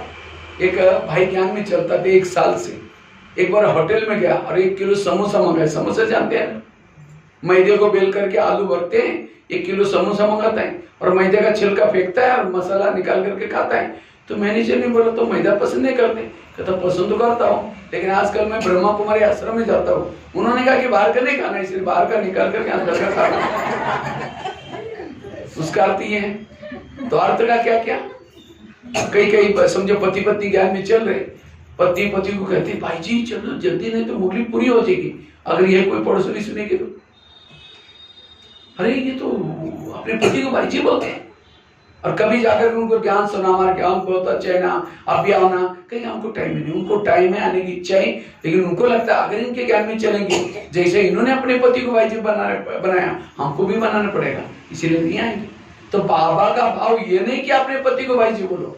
एक भाई ज्ञान में चलता था 1 साल से, एक बार होटल में गया और 1 किलो समोसा मंगाया। समोसा जानते हैं? मैदे को बेल करके आलू भरते हैं, 1 किलो समोसा मंगाता है और मैदे का छिलका फेंकता है और मसाला निकाल करके खाता है। तो मैनेजर ने बोला तो मैदा पसंद नहीं करते? कहता पसंद तो करता हूँ, लेकिन आजकल मैं ब्रह्मा कुमारी आश्रम में जाता हूँ। उन्होंने कहा कि बाहर का नहीं खाना, इसलिए बाहर का निकाल करके अंदर का खाना। उसका अर्थ ये है। तो अर्थ का क्या क्या? कई समझो पति पत्नी ज्ञान में चल रहे, पति पति को कहते भाई जी चलो जल्दी, नहीं तो मुरली पूरी हो जाएगी। अगर ये कोई पड़ोस नहीं सुनेगी तो अरे ये तो अपने पति को भाई जी बोलते हैं। और कभी जाकर उनको ज्ञान सुना, हमारे ज्ञान बहुत अच्छा है ना, आप भी आओ ना। कहीं हमको टाइम नहीं, उनको टाइम है, आने की इच्छा है, लेकिन उनको लगता है अगर इनके ज्ञान में चलेंगे, जैसे इन्होंने अपने पति को भाई जी बनाया, हमको भी बनाना पड़ेगा, इसीलिए नहीं आएंगे। तो बाबा का भाव ये नहीं कि अपने पति को भाई जी बोलो।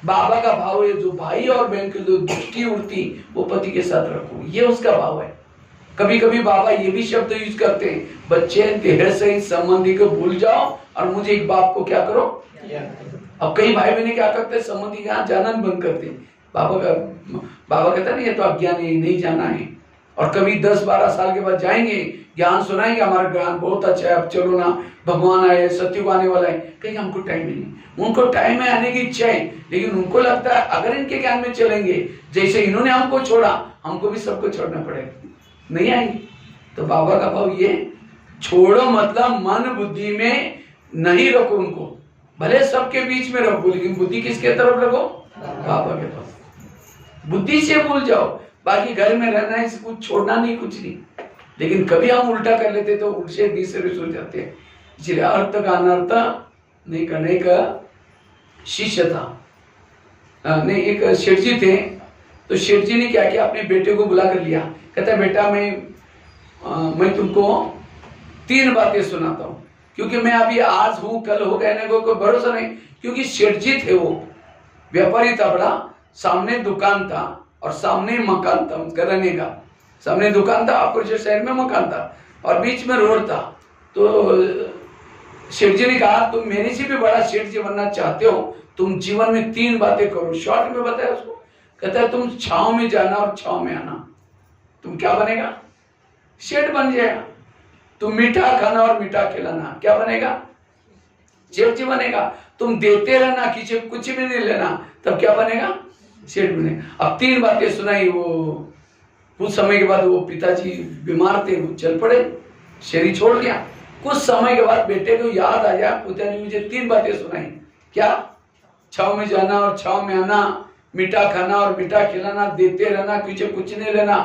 बाबा का भाव है जो भाई और बहन की जो दृष्टि उड़ती वो पति के साथ रखो, ये उसका भाव है। कभी कभी बाबा ये भी शब्द यूज करते हैं, बच्चे देह से संबंधी को भूल जाओ और मुझे एक बाप को क्या करो। अब कई भाई बहने क्या करते हैं, संबंधी के यहाँ जाना बंद करते हैं। बाबा कहता है ना ये तो अज्ञानी, नहीं जाना है। और कभी 10-12 साल के बाद जाएंगे, ज्ञान सुनाएंगे, हमारा ज्ञान बहुत अच्छा है, अब चलो ना, भगवान आए, सत्युग आने वाला है। कहीं हमको टाइम नहीं, उनको टाइम में आने की इच्छा है, लेकिन उनको लगता है अगर इनके ज्ञान में चलेंगे, जैसे इन्होंने हमको छोड़ा, हमको भी सबको छोड़ना पड़ेगा, नहीं आएंगे। तो बाबा का भाव ये, छोड़ो मतलब मन बुद्धि में नहीं रखो उनको, भले सबके बीच में रखो, लेकिन बुद्धि किसके तरफ रखो? बाबा के पास। बुद्धि से भूल जाओ, बाकी घर में रहना है, कुछ छोड़ना नहीं, कुछ नहीं। लेकिन कभी हम उल्टा कर लेते तो उल्टे बीच से सुल जाते हैं। इसलिए अर्थ का अनर्थ नहीं करने का शिष्य था, नहीं एक शेठ जी थे। तो शेठ जी ने क्या किया, अपने बेटे को बुला कर लिया। कहता है बेटा मैं तुमको 3 बातें सुनाता हूँ, क्योंकि मैं अभी आज हूँ कल हो कहने को कोई भरोसा नहीं। क्योंकि शेठ जी थे, वो व्यापारी था बड़ा, सामने दुकान था और सामने मकान था उसका रहने का। सामने दुकान था, अपोजिट साइड में मकान था और बीच में रोड था। तो शेठ जी ने कहा तुम मेरे से भी बड़ा शेठ जी बनना चाहते हो, तुम जीवन में 3 बातें करो। शॉर्ट में बताया उसको। कहता है तुम छाव में जाना और छाव में आना। तुम क्या बनेगा? शेठ बन जाएगा। तुम मीठा खाना और मीठा खिलाना, क्या बनेगा? शेठ जी बनेगा। तुम देते रहना, किसी कुछ भी नहीं लेना, तब क्या बनेगा? शेठ बनेगा। अब 3 बातें सुनाई। वो कुछ समय के बाद वो पिताजी बीमार थे, वो चल पड़े, शरीर छोड़ गया। कुछ समय के बाद बेटे को याद आ गया, पिता ने मुझे 3 बातें सुनाई। क्या? छाव में जाना और छाव में आना, मीठा खाना और मीठा खिलाना, देते रहना, पीछे कुछ नहीं लेना।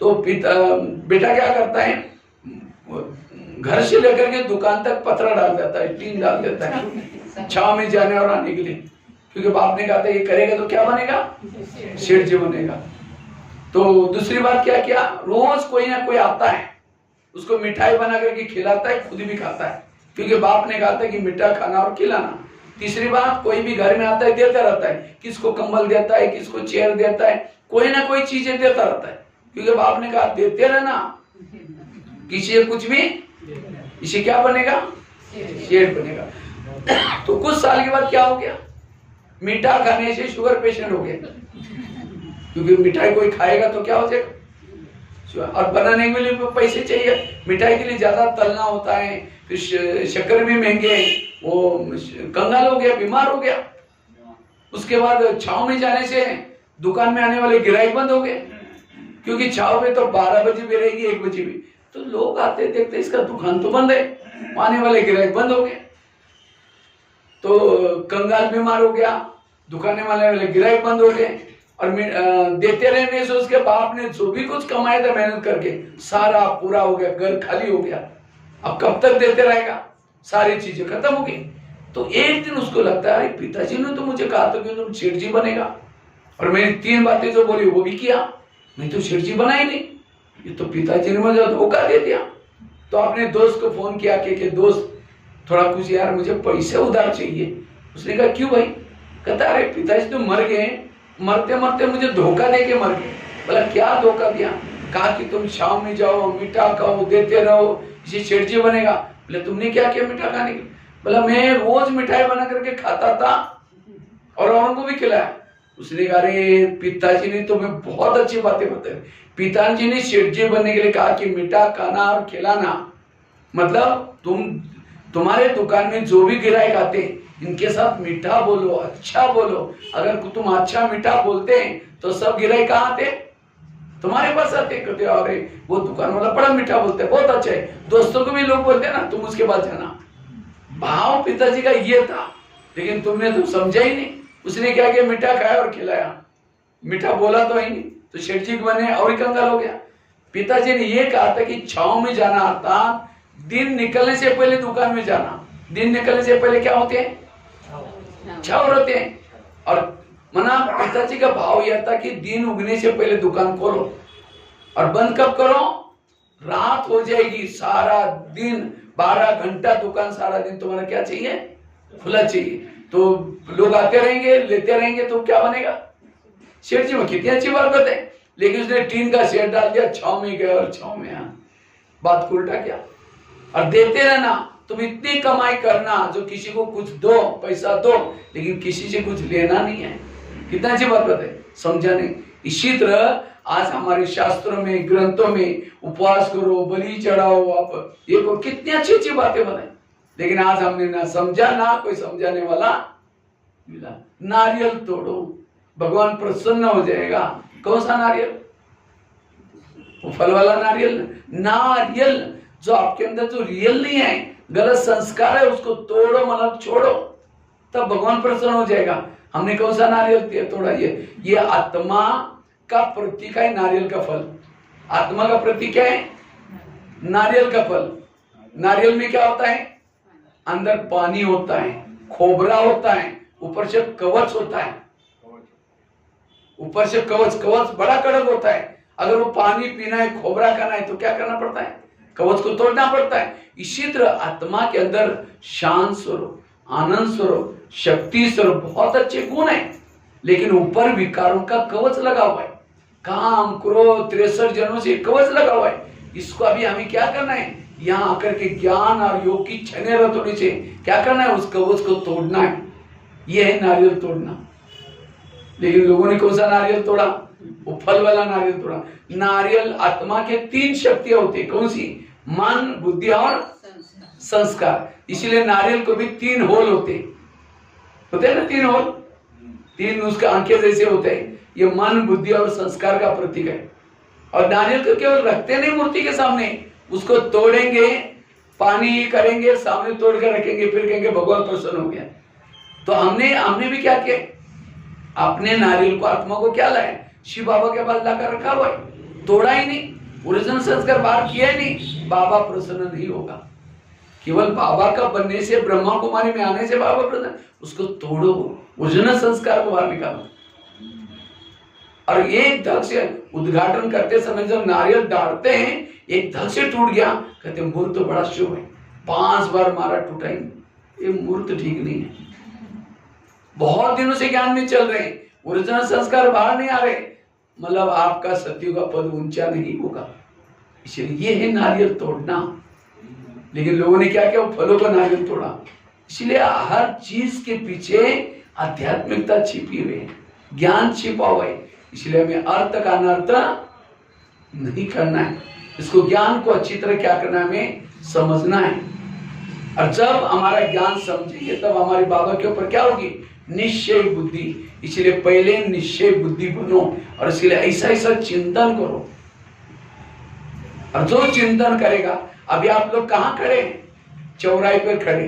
तो बेटा क्या करता है, घर से लेकर के दुकान तक पत्रा डाल देता है, टीन डाल देता है छाव में जाने और आने के लिए। क्योंकि बाप ने कहा था ये करेगा तो क्या बनेगा? शेठ जी बनेगा। तो दूसरी बात क्या किया, रोज कोई ना कोई आता है, उसको मिठाई बना करके खिलाता है, खुद भी खाता है, क्योंकि बाप ने कहा था कि मीठा खाना और खिलाना। तीसरी बात, कोई भी घर में आता है देता रहता है, किसको कंबल देता है, किसको चेयर देता है, कोई ना कोई चीजें देता रहता है, क्योंकि बाप ने कहा देते रहना, किसी कुछ भी, इसे क्या बनेगा? शेठ बनेगा। तो कुछ साल के बाद क्या हो गया, मीठा खाने से शुगर पेशेंट हो गया, क्योंकि मिठाई कोई खाएगा तो क्या हो जाएगा, और बनाने के लिए पैसे चाहिए, मिठाई के लिए ज्यादा तलना होता है, फिर शक्कर भी महंगे, वो कंगाल हो गया, बीमार हो गया। उसके बाद छाव में जाने से दुकान में आने वाले गिराई बंद हो गए, क्योंकि छाव में तो 12 बजे भी रहेगी, 1 बजे भी, तो लोग आते देखते इसका दुकान तो बंद है, आने वाले गिराई बंद हो गए। तो कंगाल बीमार हो गया, दुकान वाले गिराई बंद हो गए, और देते रहने से उसके बाप ने जो भी कुछ कमाया था मेहनत करके सारा पूरा हो गया, घर खाली हो गया। अब कब तक देते रहेगा, सारी चीजें खत्म हो गई। तो एक दिन उसको लगता है पिताजी ने तो मुझे कहा था कि तुम शेठ जी बनेगा, और मैंने 3 बातें जो बोली वो भी किया, मैं तो शेठ जी बना ही नहीं, ये तो पिताजी ने मुझे धोखा दे दिया। तो अपने दोस्त को फोन किया कि दोस्त थोड़ा कुछ यार मुझे पैसे उधार चाहिए। उसने कहा क्यों भाई? कहता अरे पिताजी तो मर गए, मरते मरते मुझे धोखा दे के मर गए। बोला क्या धोखा दिया? कहा कि तुम शाम में जाओ, मीठा खाओ, देते रहो, इसी शेठ जी बनेगा। बोले तुमने क्या किया मीठा खाने के? बोला मैं रोज मिठाई बना करके खाता था और औरों को भी खिलाया। उसने कहा अरे पिताजी ने तुम्हें बहुत अच्छी बातें बताई, पिताजी ने शेठ जी बनने के लिए कहा कि मीठा खाना और खिलाना, मतलब तुम्हारे दुकान में जो भी ग्राहक आते इनके साथ मीठा बोलो, अच्छा बोलो। अगर तुम अच्छा मीठा बोलते हैं तो सब गिराई कहाँ आते? तुम्हारे पास आते। कहते अरे वो दुकान वाला बड़ा मीठा बोलते है, बहुत अच्छा है, दोस्तों को भी लोग बोलते हैं ना, तुम उसके पास जाना। भाव पिताजी का ये था, लेकिन तुमने तो समझा ही नहीं। उसने क्या किया, मीठा खाया और खिलाया, मीठा बोला तो ही नहीं, तो शेठ जी बने और ही कंगाल हो गया। पिताजी ने ये कहा था कि छाव में जाना आता, दिन निकलने से पहले दुकान में जाना। दिन निकलने से पहले क्या होते हैं? छाव रहते हैं। और मना पिताजी का भाव यह था कि दिन उगने से पहले दुकान खोलो और बंद कब करो? रात हो जाएगी, सारा दिन 12 घंटा दुकान, सारा दिन तुम्हारा क्या चाहिए? खुला चाहिए। तो लोग आते रहेंगे, लेते रहेंगे, तो क्या बनेगा? शेठ जी में कितनी अच्छी बात बताए, लेकिन उसने टीन का शेड डाल दिया, छाव में गया और छाव में आया, बात को उल्टा किया। और देते रहना, तुम इतनी कमाई करना जो किसी को कुछ दो, पैसा दो, लेकिन किसी से कुछ लेना नहीं है। कितना अच्छी बात बताए, समझा नहीं। इसी तरह आज हमारे शास्त्रों में, ग्रंथों में उपवास करो, बलि चढ़ाओ, आप ये को कितनी अच्छी अच्छी बातें बताई, लेकिन आज हमने ना समझा, ना कोई समझाने वाला मिला। नारियल तोड़ो, भगवान प्रसन्न हो जाएगा। कौन सा नारियल? वो फल वाला नारियल? नारियल जो आपके अंदर जो रियल नहीं है, गलत संस्कार है, उसको तोड़ो, मतलब छोड़ो, तब भगवान प्रसन्न हो जाएगा। हमने कौन सा नारियल तोड़ा? ये आत्मा का प्रतीक है, नारियल का फल। आत्मा का प्रतीक क्या है? नारियल का फल। नारियल में क्या होता है? अंदर पानी होता है, खोबरा होता है, ऊपर से कवच होता है, ऊपर से कवच, कवच बड़ा कड़क होता है। अगर वो पानी पीना है, खोबरा खाना है, तो क्या करना पड़ता है? कवच को तोड़ना पड़ता है। इसी तरह आत्मा के अंदर शांत स्वरूप, आनंद स्वरूप, शक्ति स्वरूप बहुत अच्छे गुण है, लेकिन ऊपर विकारों का कवच लगा हुआ है। काम, क्रोध, 63 जन्मों से कवच लगा हुआ है। इसको अभी हमें क्या करना है? यहाँ आकर के ज्ञान और योग की छने रत होने से क्या करना है? उस कवच को तोड़ना है। यह है नारियल तोड़ना। लेकिन लोगों ने कौन सा नारियल तोड़ा? वो फल वाला नारियल तोड़ा। नारियल आत्मा के 3 शक्तियां होती है। कौन सी? मन, बुद्धि और संस्कार। इसीलिए नारियल को भी 3 होल होते हैं ना, 3 होल, 3 उसके आंखें जैसे होते हैं। ये मन, बुद्धि और संस्कार का प्रतीक है। और नारियल को केवल रखते नहीं मूर्ति के सामने, उसको तोड़ेंगे, पानी करेंगे, सामने तोड़ कर रखेंगे, फिर कहेंगे भगवान प्रसन्न हो गया। तो हमने भी क्या किया? अपने नारियल को, आत्मा को क्या लाए? शिव बाबा के पास लाकर रखा हुआ है, तोड़ा ही नहीं, ओरिजिनल संस्कार बाहर किया ही नहीं। बाबा प्रसन्न नहीं होगा। केवल बाबा का बनने से, ब्रह्मा कुमारी में आने से बाबा प्रसन्न। उसको तोड़ो, ओरिजिनल संस्कार को बाहर निकालो। और एक धक से उद्घाटन करते समय जब नारियल डालते हैं, एक धक से टूट गया, कहते मूर्त तो बड़ा शुभ है। 5 बार मारा, टूटा ही नहीं। ये मूर्त ठीक नहीं है। बहुत दिनों से ज्ञान में चल रहे हैं, ओरिजिनल संस्कार बाहर नहीं आ रहे, मतलब आपका सत्य का पद ऊंचा नहीं होगा। इसलिए ये है नारियल तोड़ना। लेकिन लोगों ने क्या किया? वो फलों का नारियल तोड़ा। इसलिए हर चीज के पीछे आध्यात्मिकता छिपी हुई है, ज्ञान छिपा हुआ है। इसलिए हमें अर्थ का अनर्थ नहीं करना है। इसको, ज्ञान को अच्छी तरह क्या करना है? हमें समझना है। और जब हमारा ज्ञान समझेंगे तब हमारे बाबा के ऊपर क्या होगी? निश्चय बुद्धि। इसलिए पहले निश्चय बुद्धि बनो और इसके लिए ऐसा ऐसा चिंतन करो। और जो चिंतन करेगा, अभी आप लोग कहाँ खड़े हैं? चौराहे पर खड़े।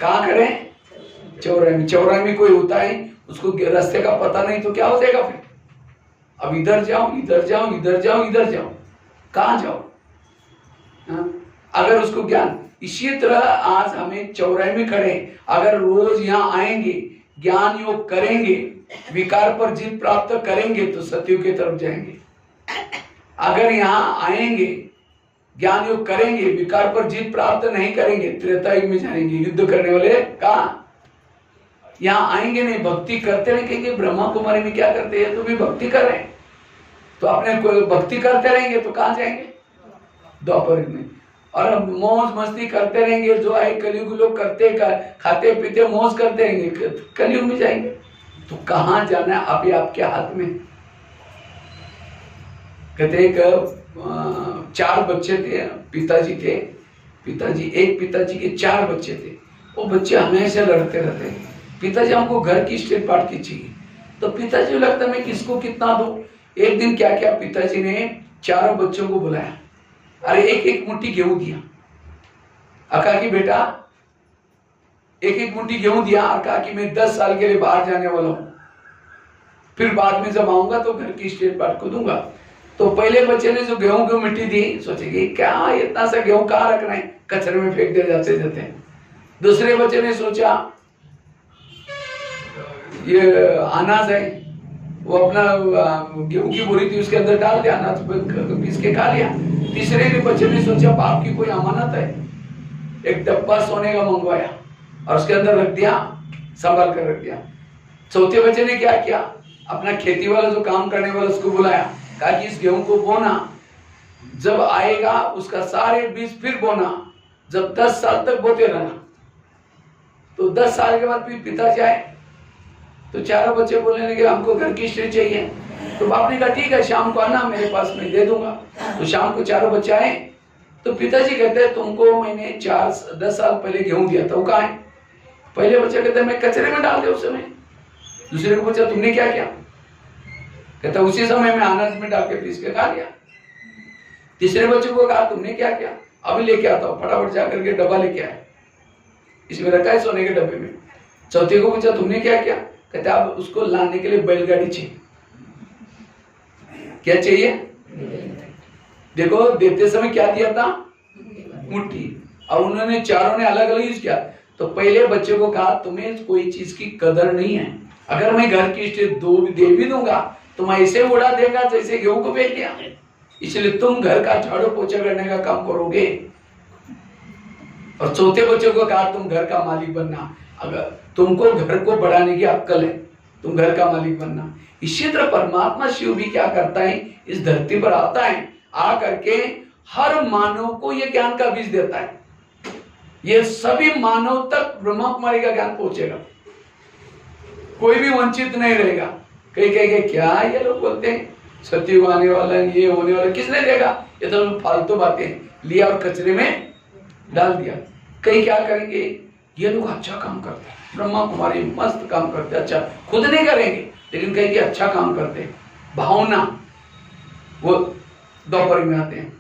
कहाँ खड़े हैं? चौराहे में। चौराहे में कोई होता है, उसको रास्ते का पता नहीं तो क्या हो जाएगा फिर? अब इधर जाओ, इधर जाओ, इधर जाओ, इधर जाओ, कहाँ जाओ? अगर उसको ज्ञान, इसी तरह आज हमें चौराहे में खड़े, अगर रोज यहाँ आएंगे, ज्ञान योग करेंगे, विकार पर जीत प्राप्त करेंगे तो सतयुग की तरफ जाएंगे। अगर यहाँ आएंगे, ज्ञान योग करेंगे, विकार पर जीत प्राप्त नहीं करेंगे, त्रेता युग में जाएंगे। युद्ध करने वाले कहाँ? यहाँ आएंगे नहीं, भक्ति करते नहीं, कहेंगे ब्रह्मा कुमारी में क्या करते हैं? तो भी भक्ति कर रहे हैं, तो अपने कोई भक्ति करते रहेंगे तो कहाँ जाएंगे? द्वापर में। और मौज मस्ती करते रहेंगे, जो है कलयुग लोग करते, खाते पीते मौज करते रहेंगे, कलयुग में जाएंगे। तो कहाँ जाना है? अभी आपके हाथ में। कहते एक 4 बच्चे थे, पिताजी थे, पिताजी, एक पिताजी के 4 बच्चे थे। वो बच्चे हमेशा लड़ते रहते। पिताजी हमको घर की स्टेट पार्ट की चाहिए, तो पिताजी को लगता मैं किसको कितना दूं। एक दिन क्या किया, पिताजी ने 4 बच्चों को बुलाया, अरे एक एक मुट्ठी गेहूं दिया। अका की बेटा एक एक मुट्ठी गेहूं दिया, अका की मैं 10 साल के लिए बाहर जाने वाला हूं, फिर बाद में जब आऊंगा तो घर की स्टेट पार्ट को दूंगा। तो पहले बच्चे ने जो गेहूं की मिट्टी दी, सोचेगी क्या इतना सा गेहूं कहाँ रखना है, कचरे में फेंक दे जाते जाते हैं। दूसरे बच्चे ने सोचा ये अनाज है, वो अपना गेहूं की बोरी थी उसके अंदर डाल दिया, अनाज पीस के खा लिया। तीसरे के बच्चे ने सोचा बाप की कोई अमानत है, एक डब्बा सोने का मंगवाया और उसके अंदर रख दिया, संभाल कर रख दिया। चौथे बच्चे ने क्या किया, अपना खेती वाला जो काम करने वाला उसको बुलाया, कहा कि इस गेहूं को बोना, जब आएगा उसका सारे बीज फिर बोना, जब 10 साल तक बोते रहना। तो 10 साल के बाद फिर पिताजी आए, तो 4 बच्चे बोलने लगे हमको घर की स्टेट चाहिए। तो बाप ने कहा ठीक है शाम को आना, मेरे पास मैं दे दूंगा। तो शाम को 4 बच्चे आए, तो पिताजी कहते हैं तुमको मैंने 10 साल पहले गेहूं दिया था, वो कहाँ है? पहले बच्चा कहता है मैं कचरे में डाल दिया उस समय। दूसरे को पूछा तुमने क्या किया, कहता उसी समय में अनाज में डाल के पीस के खा लिया। तीसरे बच्चे को कहा तुमने क्या किया, अभी लेके आता हूँ, फटाफट जाकर के डब्बा लेके आया, इसमें रखा है सोने के डब्बे में। चौथे को पूछा तुमने क्या किया, कहते अब उसको लाने के लिए बैलगाड़ी चाहिए। क्या चाहिए? देखो देते समय क्या दिया था, मुट्ठी, और उन्होंने चारों ने अलग अलग यूज किया। तो पहले बच्चे को कहा तुम्हें कोई चीज की कदर नहीं है, अगर मैं घर की स्टेज दे भी दूंगा तुम ऐसे उड़ा देगा जैसे गेहूं को बेच दिया, इसलिए तुम घर का झाड़ू पोछा करने का काम करोगे। और चौथे बच्चे को कहा तुम घर का मालिक बनना, अगर तुमको घर को बढ़ाने की अक्ल है तुम घर का मालिक बनना। इसी तरह परमात्मा शिव भी क्या करता है, इस धरती पर आता है, आ करके हर मानव को ये ज्ञान का बीज देता है। ये सभी मानव तक ब्रह्मा कुमारी का ज्ञान पहुंचेगा, कोई भी वंचित नहीं रहेगा। कई कहेंगे क्या ये लोग बोलते हैं सत्युग आने वाला है, ये होने वाला, किसने देगा, ये तो फालतू बातें लिया और कचरे में डाल दिया। कई क्या करेंगे, ये लोग अच्छा काम करते हैं, ब्रह्मा कुमारी मस्त काम करते हैं, अच्छा खुद नहीं करेंगे लेकिन कहेंगे अच्छा काम करते हैं, भावना वो दोपहर में आते हैं।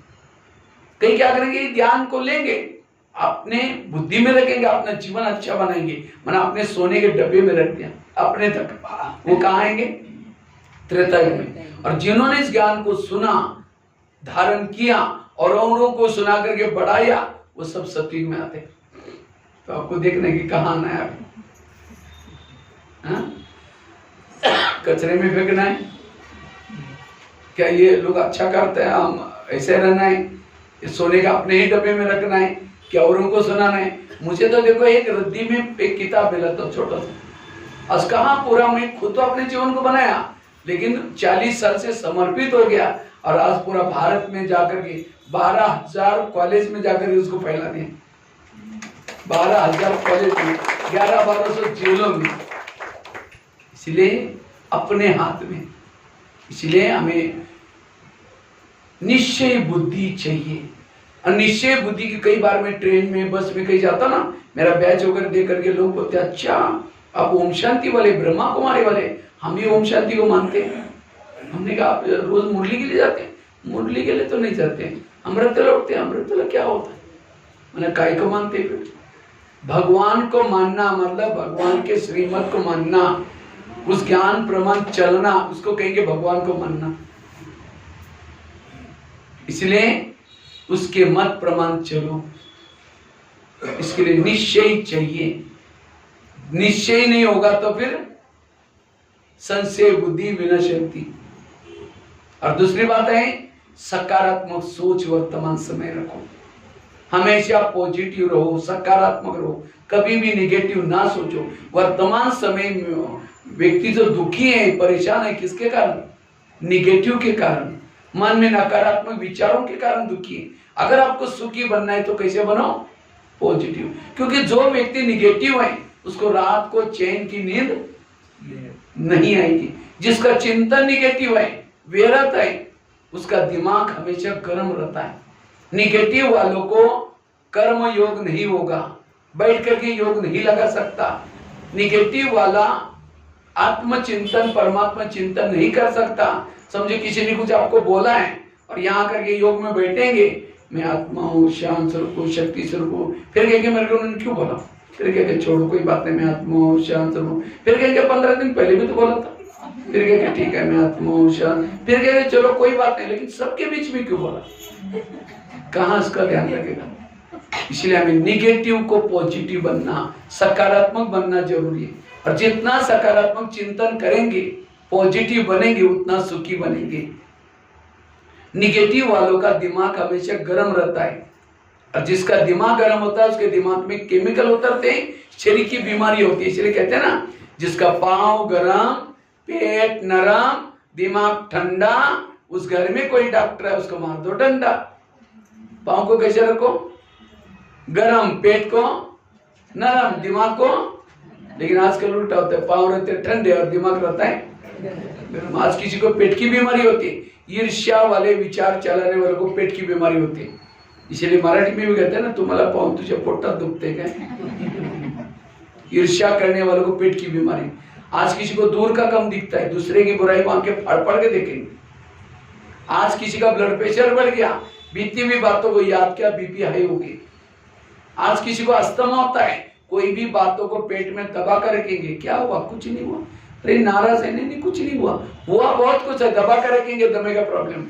कई क्या करेंगे, ज्ञान को लेंगे अपने बुद्धि में रखेंगे, अपना जीवन अच्छा बनाएंगे, माना अपने सोने के डब्बे में रख दिया अपने तक, वो कहाँ आएंगे, त्रेता युग में। और जिन्होंने इस ज्ञान को सुना, धारण किया और औरों को सुना करके बढ़ाया, वो सब सतयुग में आते। तो आपको देखना कि कहाँ आना है, कचरे में फेंकना है क्या, ये लोग अच्छा करते हैं हम ऐसे रहना है, ये सोने का अपने ही डब्बे में रखना है क्या, औरों को सुनाना है। मुझे तो देखो एक रद्दी में एक किताब मिला था छोटा सा, आज कहाँ पूरा, मैं खुद तो अपने जीवन को बनाया लेकिन 40 साल से समर्पित हो गया और आज पूरा भारत में जाकर के 12,000 कॉलेज में जाकर उसको फैला दिया, 12,000 कॉलेज में, 1100-1200 जेलों में। इसलिए अपने हाथ में, इसलिए हमें निश्चय बुद्धि चाहिए। और निश्चय बुद्धि की कई बार मैं ट्रेन में बस में कहीं जाता ना, मेरा बैच वगैरह देख करके लोग बोलते अच्छा आप ओम शांति वाले, ब्रह्मा कुमारी वाले, हम भी ओम शांति को मानते हैं। हमने कहा आप रोज मुरली के लिए जाते हैं, मुरली के लिए तो नहीं जाते, अमृत लौटते हैं, अमृत क्या होता है, मैंने काय को मानते हैं। भगवान को मानना मतलब भगवान के श्रीमत को मानना, उस ज्ञान प्रमाण चलना, उसको कहेंगे भगवान को मानना। इसलिए उसके मत प्रमाण चलो, इसके लिए निश्चय चाहिए। निश्चय नहीं होगा तो फिर संशय बुद्धि विनश्यन्ति। और दूसरी बात है सकारात्मक सोच वर्तमान समय रखो, हमेशा पॉजिटिव रहो, सकारात्मक रहो, कभी भी निगेटिव ना सोचो। वर्तमान समय में व्यक्ति जो दुखी है, परेशान है, किसके कारण, निगेटिव के कारण, मन में नकारात्मक विचारों के कारण दुखी है। अगर आपको सुखी बनना है तो कैसे बनाओ, पॉजिटिव। क्योंकि जो व्यक्ति निगेटिव है उसको रात को चैन की नींद नहीं आएगी। जिसका चिंतन निगेटिव है, व्यर्थ है, उसका दिमाग हमेशा गर्म रहता है। निगेटिव वालों को कर्म योग नहीं होगा, बैठ करके योग नहीं लगा सकता। निगेटिव वाला आत्मचिंतन परमात्मा चिंतन नहीं कर सकता। समझे किसी ने कुछ आपको बोला है और यहाँ करके योग में बैठेंगे, मैं आत्मा हूँ, शांत स्वरूप हूँ, शक्ति स्वरूप हूँ, फिर कहेंगे मेरे को उन्होंने क्यों बोला, फिर कहेंगे छोड़ो कोई बात नहीं, मैं आत्मा हूँ, शांत स्वरूप हूँ, फिर कहेंगे 15 दिन पहले भी तो बोला था, फिर कहेंगे ठीक है मैं आत्मा हूँ, शांत, फिर कहेंगे चलो कोई बात नहीं, लेकिन सबके बीच में क्यों बोला, कहाँ इसका ध्यान रखेगा। इसलिए हमें निगेटिव को पॉजिटिव बनना, सकारात्मक बनना जरूरी है। और जितना सकारात्मक चिंतन करेंगे, पॉजिटिव बनेंगे, उतना सुखी बनेंगे। निगेटिव वालों का दिमाग हमेशा गर्म रहता है, और जिसका दिमाग गर्म होता है उसके दिमाग में केमिकल उतरते हैं, शरीर की बीमारी होती है। इसलिए कहते हैं ना, जिसका पाँव गरम, पेट नरम, दिमाग ठंडा, उस घर में कोई डॉक्टर है उसको मार दो डंडा। पाँव को कैसे रखो, गरम, पेट को नरम, दिमाग को, लेकिन आजकल उल्टा होता है, पाँव रहते ठंडे और दिमाग रहता है गरम। आज किसी को पेट की बीमारी होती है, ईर्ष्या वाले विचार चलाने वालों को पेट की बीमारी होती है। इसलिए मराठी में भी कहते हैं ना, तुम्हाला पाहून तुझे पोटात दुखते काय। ईर्ष्या करने वालों को पेट की बीमारी। आज किसी को दूर का कम दिखता है, दूसरे की बुराई को आंखें फाड़ फाड़ के देखेंगे। आज किसी का ब्लड प्रेशर बढ़ गया, बीती हुई बातों को याद किया, बीपी हाई होगी। आज किसी को अस्थमा होता है, कोई भी बातों को पेट में दबा कर रखेंगे, क्या हुआ, कुछ नहीं हुआ, अरे नाराज है, नहीं कुछ नहीं हुआ, हुआ बहुत कुछ है, दबा कर रखेंगे, दमे का प्रॉब्लम।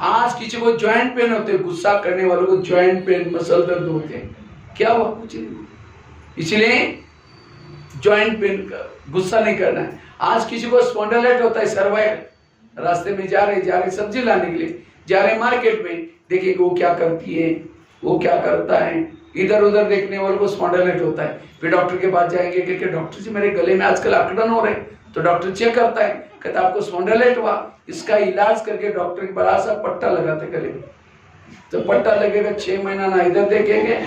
आज किसी को ज्वाइंट पेन होते हैं, गुस्सा करने वालों को ज्वाइंट पेन, मसल दर्द होते हैं, क्या हुआ, कुछ नहीं हुआ। इसलिए जॉइंट पेन, गुस्सा नहीं करना है। आज किसी को स्पॉन्डिलाइट होता है, सर्वाइकल, रास्ते में जा रहे सब्जी लाने के लिए जा रहे मार्केट में, देखिए वो क्या करती है, वो क्या करता है, इधर उधर देखने वालों को स्पॉन्डिलाइट होता है। फिर डॉक्टर के पास जाएंगे कि डॉक्टर जी मेरे गले में आजकल अकड़न हो रहे, तो डॉक्टर चेक करता है, कहता आपको स्पॉन्डिलाइट हुआ, इसका इलाज करके डॉक्टर एक बड़ा सा पट्टा लगाते गले में। तो पट्टा लगेगा 6 महीना, ना इधर देखेंगे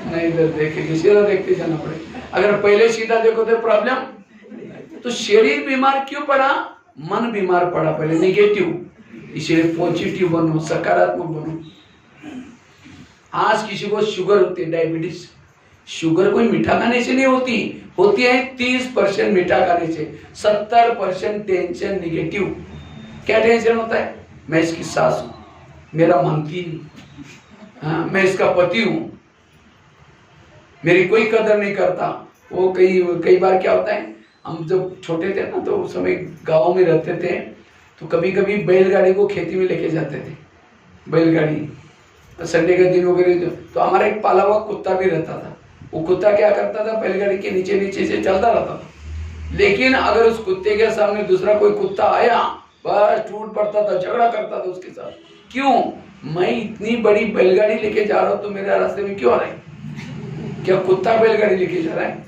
ना इधर देखेंगे, सीधा देखते जाना पड़ेगा। अगर पहले सीधा देखो तो प्रॉब्लम। तो शरीर बीमार क्यों पड़ा? मन बीमार पड़ा पहले, निगेटिव। इसलिए पॉजिटिव बनो, सकारात्मक बनो। आज किसी को शुगर होती है, डायबिटीज। शुगर कोई मीठा खाने से नहीं होती, होती है 30% मीठा खाने से, 70% टेंशन, निगेटिव। क्या टेंशन होता है? मैं इसकी सास हूं, मेरा मानती नहीं, हाँ, मैं इसका पति हूं, मेरी कोई कदर नहीं करता। वो कई बार क्या होता है, हम जब छोटे थे ना तो उस समय गाँव में रहते थे, तो कभी कभी बैलगाड़ी को खेती में लेके जाते थे, बैलगाड़ी संडे के दिन वगैरह। तो हमारा एक पाला हुआ कुत्ता भी रहता था। वो कुत्ता क्या करता था, बैलगाड़ी के नीचे नीचे से चलता रहता था। लेकिन अगर उस कुत्ते के सामने दूसरा कोई कुत्ता आया, बस टूट पड़ता था, झगड़ा करता था उसके साथ। क्यों? मैं इतनी बड़ी बैलगाड़ी लेके जा रहा हूं, तो मेरे रास्ते में क्यों आ रहा है? क्या कुत्ता बैलगाड़ी लेके जा रहा है?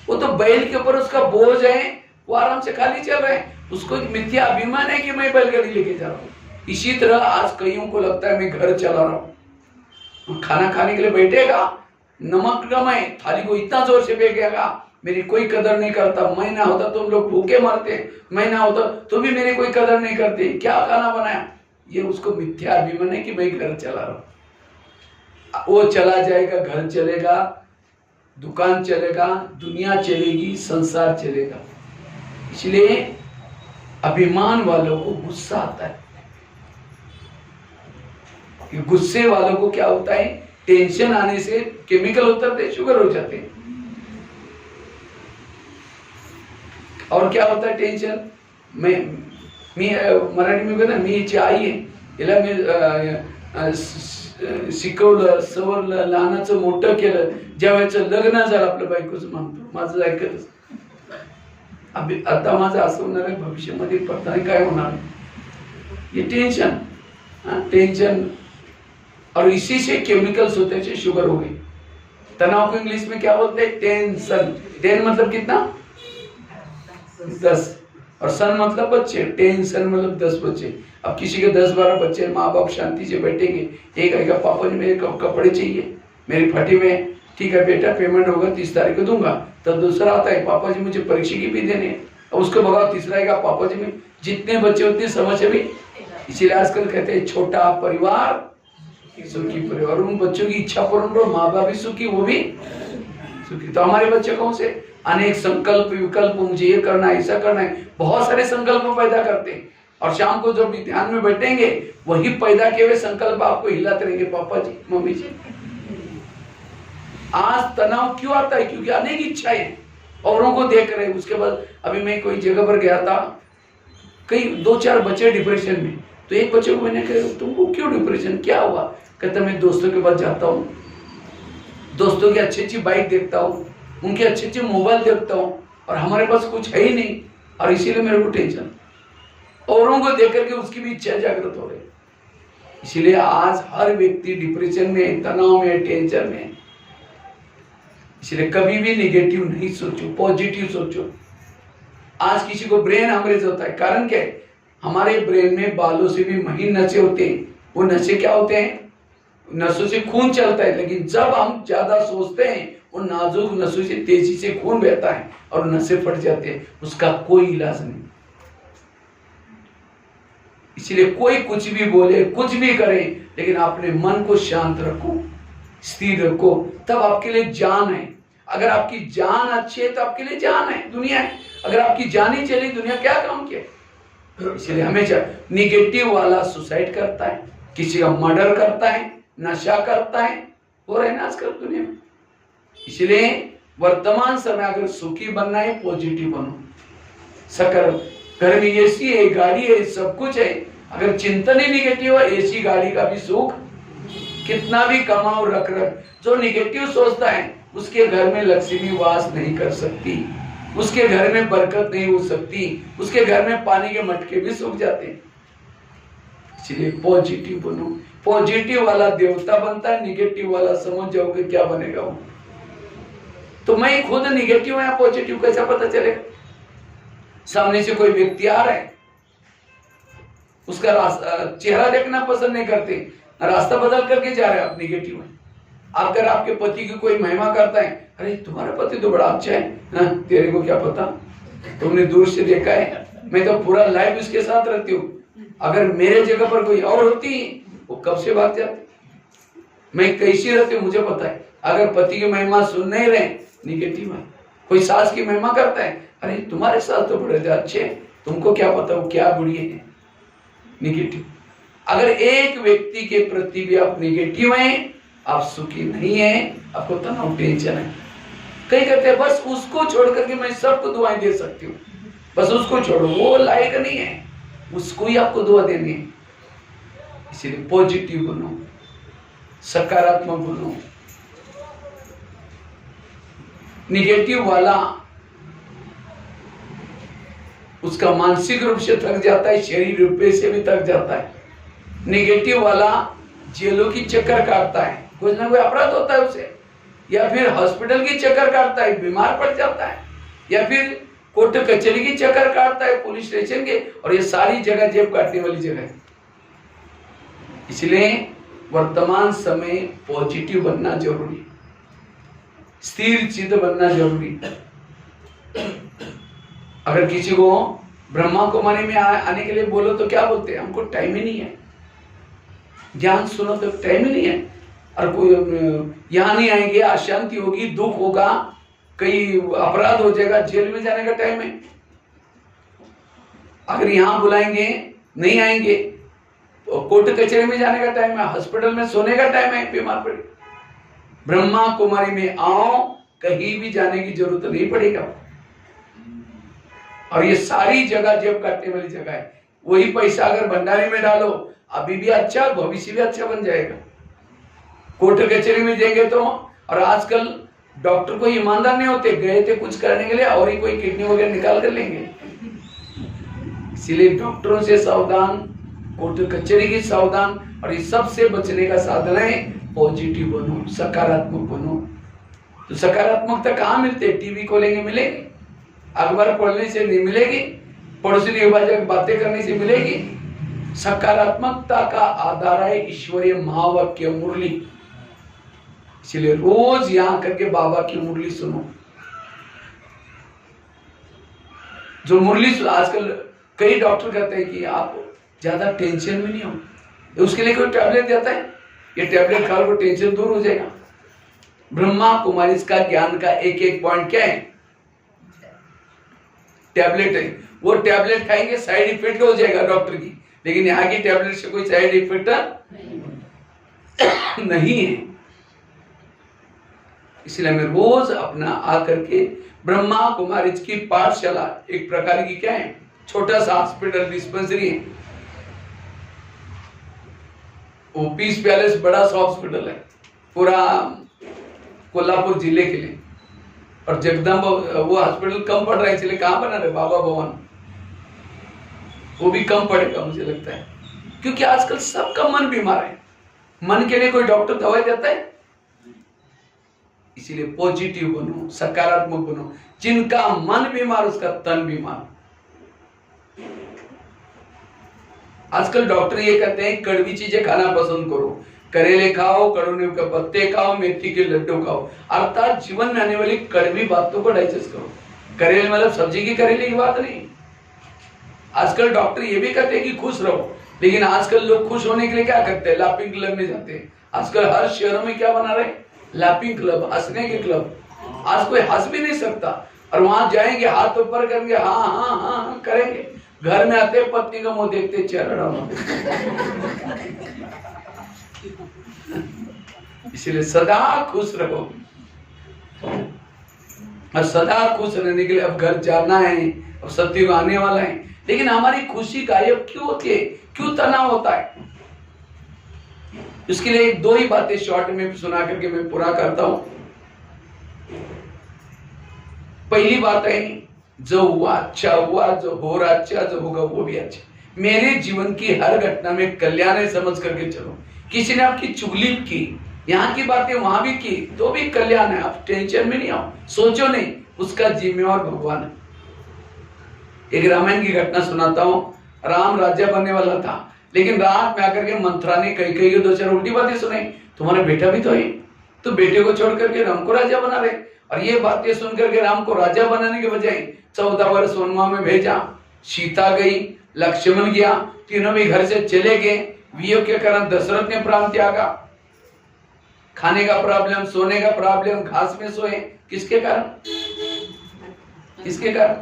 वो तो बैल के ऊपर उसका बोझ है, वो आराम से खाली चल रहा है, उसको मिथ्या अभिमान है कि मैं बैलगाड़ी लेके जा रहा हूँ। इसी तरह आज कईयों को लगता है मैं घर चला रहा हूँ, खाना खाने के लिए बैठेगा, नमक कम है, थाली को इतना जोर से फेंकेगा, मेरी कोई कदर नहीं करता, मैं ना होता तुम लोग भूखे मरते, मैं ना होता तो भी मेरी कोई कदर नहीं करती, क्या खाना बनाया। ये उसको मिथ्या अभिमान है कि मैं घर चला रहा हूँ। वो चला जाएगा, घर चलेगा, दुकान चलेगा, दुनिया चलेगी, संसार चलेगा। इसलिए अभिमान वालों को गुस्सा आता है। गुस्से वालों को क्या होता है, टेंशन आने से केमिकल उतरते, शुगर हो जाते हैं। और क्या होता है टेंशन, मी मराठी में कहता मी आई याला मी शिकवलं, सवरलं, लहानाचं मोठं केलं, ज्या वेळेचं लग्न झालं आपल्या बायकोचं म्हणतो, माझं ऐकतच आता माझं असं होणार आहे, भविष्यामध्ये पता नहीं काय होणार है, ये टेंशन, टेंशन। और इसी से केमिकल्स होते हैं, शुगर हो गई। तनाव को इंग्लिश में क्या बोलते हैं? टेंशन। टेन मतलब कितना? 10, और सन मतलब बच्चे, टेंशन मतलब 10 बच्चे। अब किसी के 10-12 बच्चे, माँ बाप शांति से बैठेंगे, एक आएगा पापा जी मेरे कपड़े चाहिए, मेरी फटी में, ठीक है बेटा पेमेंट होगा 30 तारीख को दूंगा। तब दूसरा आता है, पापा जी मुझे परीक्षा की भी देने, अब उसके बगैर तीसरा आएगा, पापा जी में जितने बच्चे उतनी समझ अभी। इसीलिए आजकल कहते हैं छोटा परिवार सुखी परिवार। उन बच्चों की इच्छा पूर्ण करो, माँ बाप भी सुखी, वो भी सुखी। तो हमारे बच्चे कौन से अनेक संकल्प विकल्प, मुझे ये करना है, ऐसा करना है, बहुत सारे संकल्प पैदा करते हैं। और शाम को जब ध्यान में बैठेंगे, वही पैदा किए हुए संकल्प आपको हिलाते रहेंगे, पापा जी मम्मी जी। आज तनाव क्यों आता है? क्योंकि अनेक इच्छाएं औरों को देख रहे हैं। उसके बाद अभी मैं कोई जगह पर गया था, कई 2-4 बच्चे डिप्रेशन में, तो एक बच्चे को मैंने कहा तुमको क्यों डिप्रेशन, क्या हुआ? कहता मैं दोस्तों के पास जाता हूँ, दोस्तों की अच्छी अच्छी बाइक देखता हूँ, उनके अच्छे अच्छे मोबाइल देखता हूँ, और हमारे पास कुछ है ही नहीं, और इसीलिए मेरे को टेंशन। औरों को देख करके उसकी भी इच्छा जागृत हो रही। इसीलिए आज हर व्यक्ति डिप्रेशन में, तनाव में, टेंशन में। इसलिए कभी भी नेगेटिव नहीं सोचो, पॉजिटिव सोचो। आज किसी को ब्रेन हेमरेज होता है, कारण क्या है? हमारे ब्रेन में बालों से भी महीन नसें होते हैं। वो नसें क्या होते हैं? नसों से खून चलता है, लेकिन जब हम ज्यादा सोचते हैं, वो नाजुक नसों से तेजी से खून बहता है और नसें फट जाते हैं, उसका कोई इलाज नहीं। इसलिए कोई कुछ भी बोले, कुछ भी करे, लेकिन अपने मन को शांत रखो, स्थिर रखो, तब आपके लिए जान है। अगर आपकी जान अच्छी है तो आपके लिए जान है, दुनिया है। अगर आपकी जान ही चली, दुनिया क्या काम किया? इसलिए हमेशा निगेटिव वाला सुसाइड करता है, किसी का मर्डर करता है, नशा करता है, हो रहा है ना आजकल दुनिया में। इसलिए वर्तमान समय अगर सुखी बनना है, पॉजिटिव बनो, सकर। घर में एसी है, गाड़ी है, सब कुछ है, अगर चिंतन ही निगेटिव है, एसी गाड़ी का भी सुख कितना भी कमाओ रख रख, जो निगेटिव सोचता है उसके घर में लक्ष्मी वास नहीं कर सकती, उसके घर में बरकत नहीं हो सकती, उसके घर में पानी के मटके भी सूख जाते हैं। इसलिए पॉजिटिव बनो। पॉजिटिव वाला देवता बनता है, निगेटिव वाला समझ जाओगे क्या बनेगा वो। तो मैं खुद निगेटिव या पॉजिटिव कैसा पता चलेगा? सामने से कोई व्यक्ति आ रहा है, उसका चेहरा देखना पसंद नहीं करते, रास्ता बदल करके जा रहे हैं, आप निगेटिव है। अगर आपके पति की कोई महिमा करता है, अरे तुम्हारा पति तो बड़ा अच्छा है ना, तेरे को क्या पता, तुमने दूर से देखा है, मैं तो पूरा लाइफ उसके साथ रहती हूँ। अगर मेरे जगह पर कोई और होती वो कब से भाग जाती। मैं कैसी रहती हूँ मुझे पता है। अगर पति की महिमा सुन नहीं रहे, निगेटिव है। कोई सास की महिमा करता है, अरे तुम्हारे सास तो बड़े अच्छे, तुमको क्या पता वो क्या बुरी है, निगेटिव। अगर एक व्यक्ति के प्रति भी आप निगेटिव हैं, आप सुखी नहीं हैं, आपको तनाव टेंशन है। कई कहते हैं बस उसको छोड़ करके मैं सबको दुआएं दे सकती हूँ, बस उसको छोड़ो, वो लायक नहीं है, उसको ही आपको दुआ देनी है। इसलिए पॉजिटिव बनो, सकारात्मक बनो। निगेटिव वाला उसका मानसिक रूप से थक जाता है, शरीर रूप से भी थक जाता है। निगेटिव वाला जेलों की चक्कर काटता है, कुछ ना कोई अपराध होता है उसे, या फिर हॉस्पिटल की चक्कर काटता है, बीमार पड़ जाता है, या फिर कोर्ट कचहरी की चक्कर काटता है, पुलिस स्टेशन के, और ये सारी जगह जेब काटने वाली जगह है। इसलिए वर्तमान समय पॉजिटिव बनना जरूरी है, स्थिर चित्त बनना जरूरी है। अगर किसी को ब्रह्मा कुमारी में आने के लिए बोलो तो क्या बोलते हैं, हमको टाइम ही नहीं है, ज्ञान सुनो तो टाइम ही नहीं है, और कोई यहाँ नहीं आएंगे, अशांति होगी, दुख होगा, कई अपराध हो जाएगा, जेल में जाने का टाइम है। अगर यहाँ बुलाएंगे नहीं आएंगे, तो कोर्ट कचहरी में जाने का टाइम है, हॉस्पिटल में सोने का टाइम है, बीमार पड़े। ब्रह्मा कुमारी में आओ, कहीं भी जाने की जरूरत नहीं पड़ेगा। और ये सारी जगह जेब काटने वाली जगह है। वही पैसा अगर भंडारे में डालो, अभी भी अच्छा, भविष्य भी अच्छा बन जाएगा। कोर्ट कचहरी में देंगे तो, और आजकल डॉक्टर को ईमानदार नहीं होते, गए थे कुछ करने के लिए और ही कोई किडनी वगैरह निकाल कर लेंगे। इसीलिए डॉक्टरों से सावधान, कोर्ट कचहरी की सावधान, और इस सब से बचने का साधन है पॉजिटिव बनो, सकारात्मक बनो। तो सकारात्मकता कहाँ मिलती है? टीवी खोलेंगे मिलेगी, अखबार पढ़ने से नहीं मिलेगी, पड़ोसी निभाजक बातें करने से मिलेगी। सकारात्मकता का आधार है ईश्वरीय महावाक्य मुरली। इसलिए रोज यहां करके बाबा की मुरली सुनो। जो मुरली आजकल कई डॉक्टर कहते हैं कि आप ज्यादा टेंशन में नहीं हो, उसके लिए कोई टैबलेट देता है, ये टैबलेट खाओ तो टेंशन दूर हो जाएगा। ब्रह्मा कुमारी इसका ज्ञान का एक एक पॉइंट क्या है? टैबलेट है। वो टैबलेट खाएंगे साइड इफेक्ट हो जाएगा डॉक्टर की, लेकिन यहाँ की टैबलेट से कोई साइड इफेक्ट नहीं है। इसलिए हमें रोज अपना आकर के ब्रह्मा कुमारी की पाठशाला एक प्रकार की क्या है, छोटा सा हॉस्पिटल डिस्पेंसरी है। वो पीस पैलेस बड़ा सा हॉस्पिटल है पूरा कोल्हापुर जिले के लिए, और जगदम्बा वो हॉस्पिटल कम पड़ रहा है, इसलिए कहाँ बना रहे बाबा भवन, वो भी कम पड़ेगा मुझे लगता है, क्योंकि आजकल सबका मन बीमार है। मन के लिए कोई डॉक्टर दवाई देता है? इसीलिए पॉजिटिव बनो, सकारात्मक बनो। जिनका मन बीमार उसका तन बीमार। आजकल डॉक्टर ये कहते हैं कड़वी चीजें खाना पसंद करो, करेले खाओ, कड़वे के पत्ते खाओ, मेथी के लड्डू खाओ, अर्थात जीवन में आने वाली कड़वी बातों को डाइजेस्ट करो। करेले मतलब सब्जी की करेले की बात नहीं। आजकल डॉक्टर ये भी कहते हैं कि खुश रहो, लेकिन आजकल लोग खुश होने के लिए क्या करते हैं? लाफिंग क्लब में जाते हैं। आजकल हर शहरों में क्या बना रहे? लाफिंग क्लब, हंसने के क्लब। आज कोई हंस भी नहीं सकता, और वहां जाएंगे हाथ ऊपर करेंगे, हाँ हाँ हाँ करेंगे, घर में आते पत्नी का मुंह देखते चेहरा डाउन। इसलिए सदा खुश रहो, और सदा खुश रहने के लिए अब घर जाना है, अब सत्युग आने वाला है, लेकिन हमारी खुशी गायब क्यों होती है? क्यों तनाव होता है? इसके लिए एक दो ही बातें शॉर्ट में सुना करके मैं पूरा करता हूं। पहली बात है, जो हुआ अच्छा हुआ, जो हो रहा अच्छा, जो होगा वो भी अच्छा। मेरे जीवन की हर घटना में कल्याण है समझ करके चलो। किसी ने आपकी चुगली की, यहाँ की बातें वहां भी की, तो भी कल्याण है। आप टेंशन में नहीं आओ, सोचो नहीं, उसका जिम्मेवार भगवान है। एक रामायण की घटना सुनाता हूं। राम राजा बनने वाला था, लेकिन रात में आकर के मंत्रा ने कई कई दो चार उल्टी बातें सुनाई। तुम्हारा बेटा भी तो है, तो बेटे को छोड़ करके राम को राजा बना रहे। और ये बातें सुन करके राम को राजा बनाने के बजाय 14 वर्ष वनवास में भेजा। सीता गई, लक्ष्मण गया, तीनों भी घर से चले गए। वियोग के कारण दशरथ ने प्राण त्यागा। खाने का प्रॉब्लम, सोने का प्रॉब्लम, घास में सोए, किसके कारण? किसके कारण?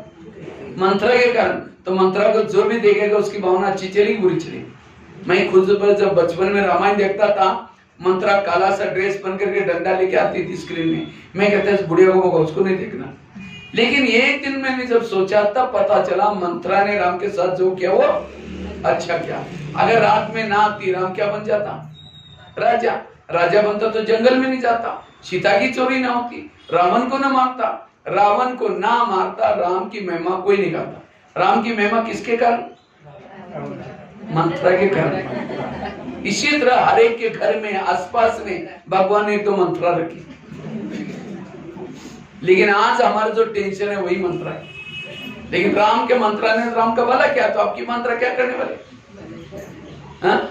मंत्रा के कारण। तो मंत्रा को जो भी देखेगा उसकी भावना अच्छी चलेगी बुरी चलेगी। मैं खुद जब बचपन में रामायण देखता था, मंत्रा काला सा ड्रेस पहन करके डंडा लेके आती थी स्क्रीन में, मैं कहता इस बुढ़िया को उसको नहीं देखना। लेकिन एक दिन मैंने जब सोचा तब पता चला मंत्रा ने राम के साथ जो किया वो अच्छा किया। अगर रात में ना आती राम क्या बन जाता? राजा। राजा बनता तो जंगल में नहीं जाता, सीता की चोरी ना होती, रावण को ना मारता, रावण को ना मारता, राम की महिमा कोई नहीं गाता। राम की महिमा किसके कारण? मंत्रा के कारण। इसी तरह हर एक के घर में आसपास में भगवान ने तो मंत्रा रखी, लेकिन आज हमारा जो टेंशन है वही मंत्रा है। लेकिन राम के मंत्रा ने राम का भला किया, तो आपकी मंत्रा क्या करने वाले? हाँ?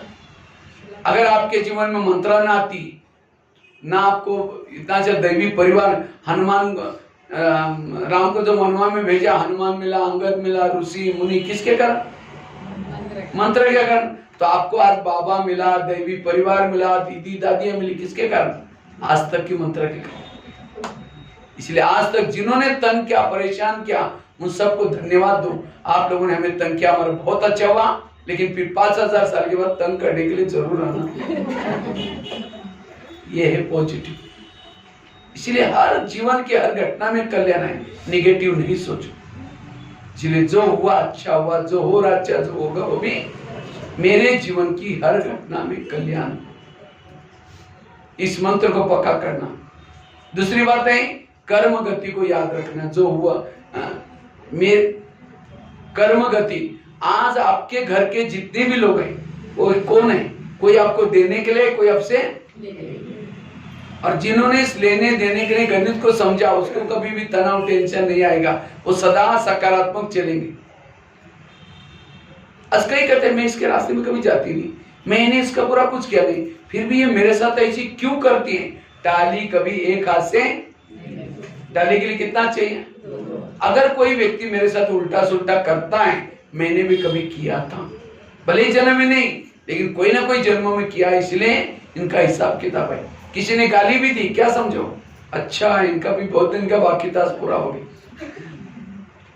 अगर आपके जीवन में मंत्रा ना आती, ना आपको इतना अच्छा दैवी परिवार, हनुमान, राम को जो वनवास में भेजा, हनुमान मिला, अंगद मिला, ऋषि मुनि, किसके कारण? मंत्र के कारण। तो आपको आज बाबा मिला, दैवी परिवार मिला, दीदी दादियां मिली, किसके कारण? आज तक की मंत्र के कारण। इसलिए आज तक जिन्होंने तंग किया, परेशान किया, उन सबको धन्यवाद दो। आप लोगों ने हमें तंग किया, हमारा बहुत अच्छा हुआ, लेकिन फिर 5000 साल के बाद तंग करने के लिए जरूर आना। ये है पॉजिटिव। इसलिए हर जीवन के हर घटना में कल्याण है, निगेटिव नहीं सोचो। इसलिए जो हुआ अच्छा हुआ, जो हो रहा अच्छा, जो होगा वो भी मेरे जीवन की हर घटना में कल्याण। इस मंत्र को पक्का करना। दूसरी बात है कर्म गति को याद रखना। जो हुआ मेरे कर्म गति, आज आपके घर के जितने भी लोग हैं वो कौन है? कोई आपको देने के लिए, कोई आपसे, और जिन्होंने इस लेने देने के लिए गणित को समझा, उसको कभी भी तनाव टेंशन नहीं आएगा, वो सदा सकारात्मक चलेंगे। आज कई कहते हैं मैं इसके रास्ते में कभी जाती नहीं, मैंने इसका पूरा कुछ किया नहीं, फिर भी ये मेरे साथ ऐसी क्यों करती है? टाली कभी एक हाथ से, टाली के लिए कितना चाहिए? अगर कोई व्यक्ति मेरे साथ उल्टा सुल्टा करता है, मैंने भी कभी किया था, भले ही जन्म में नहीं, लेकिन कोई ना कोई जन्मों में किया, इसलिए इनका हिसाब किताब है। किसी ने गाली भी दी, क्या समझो? अच्छा इनका भी बहुत दिन का बाकी था, पूरा हो गया।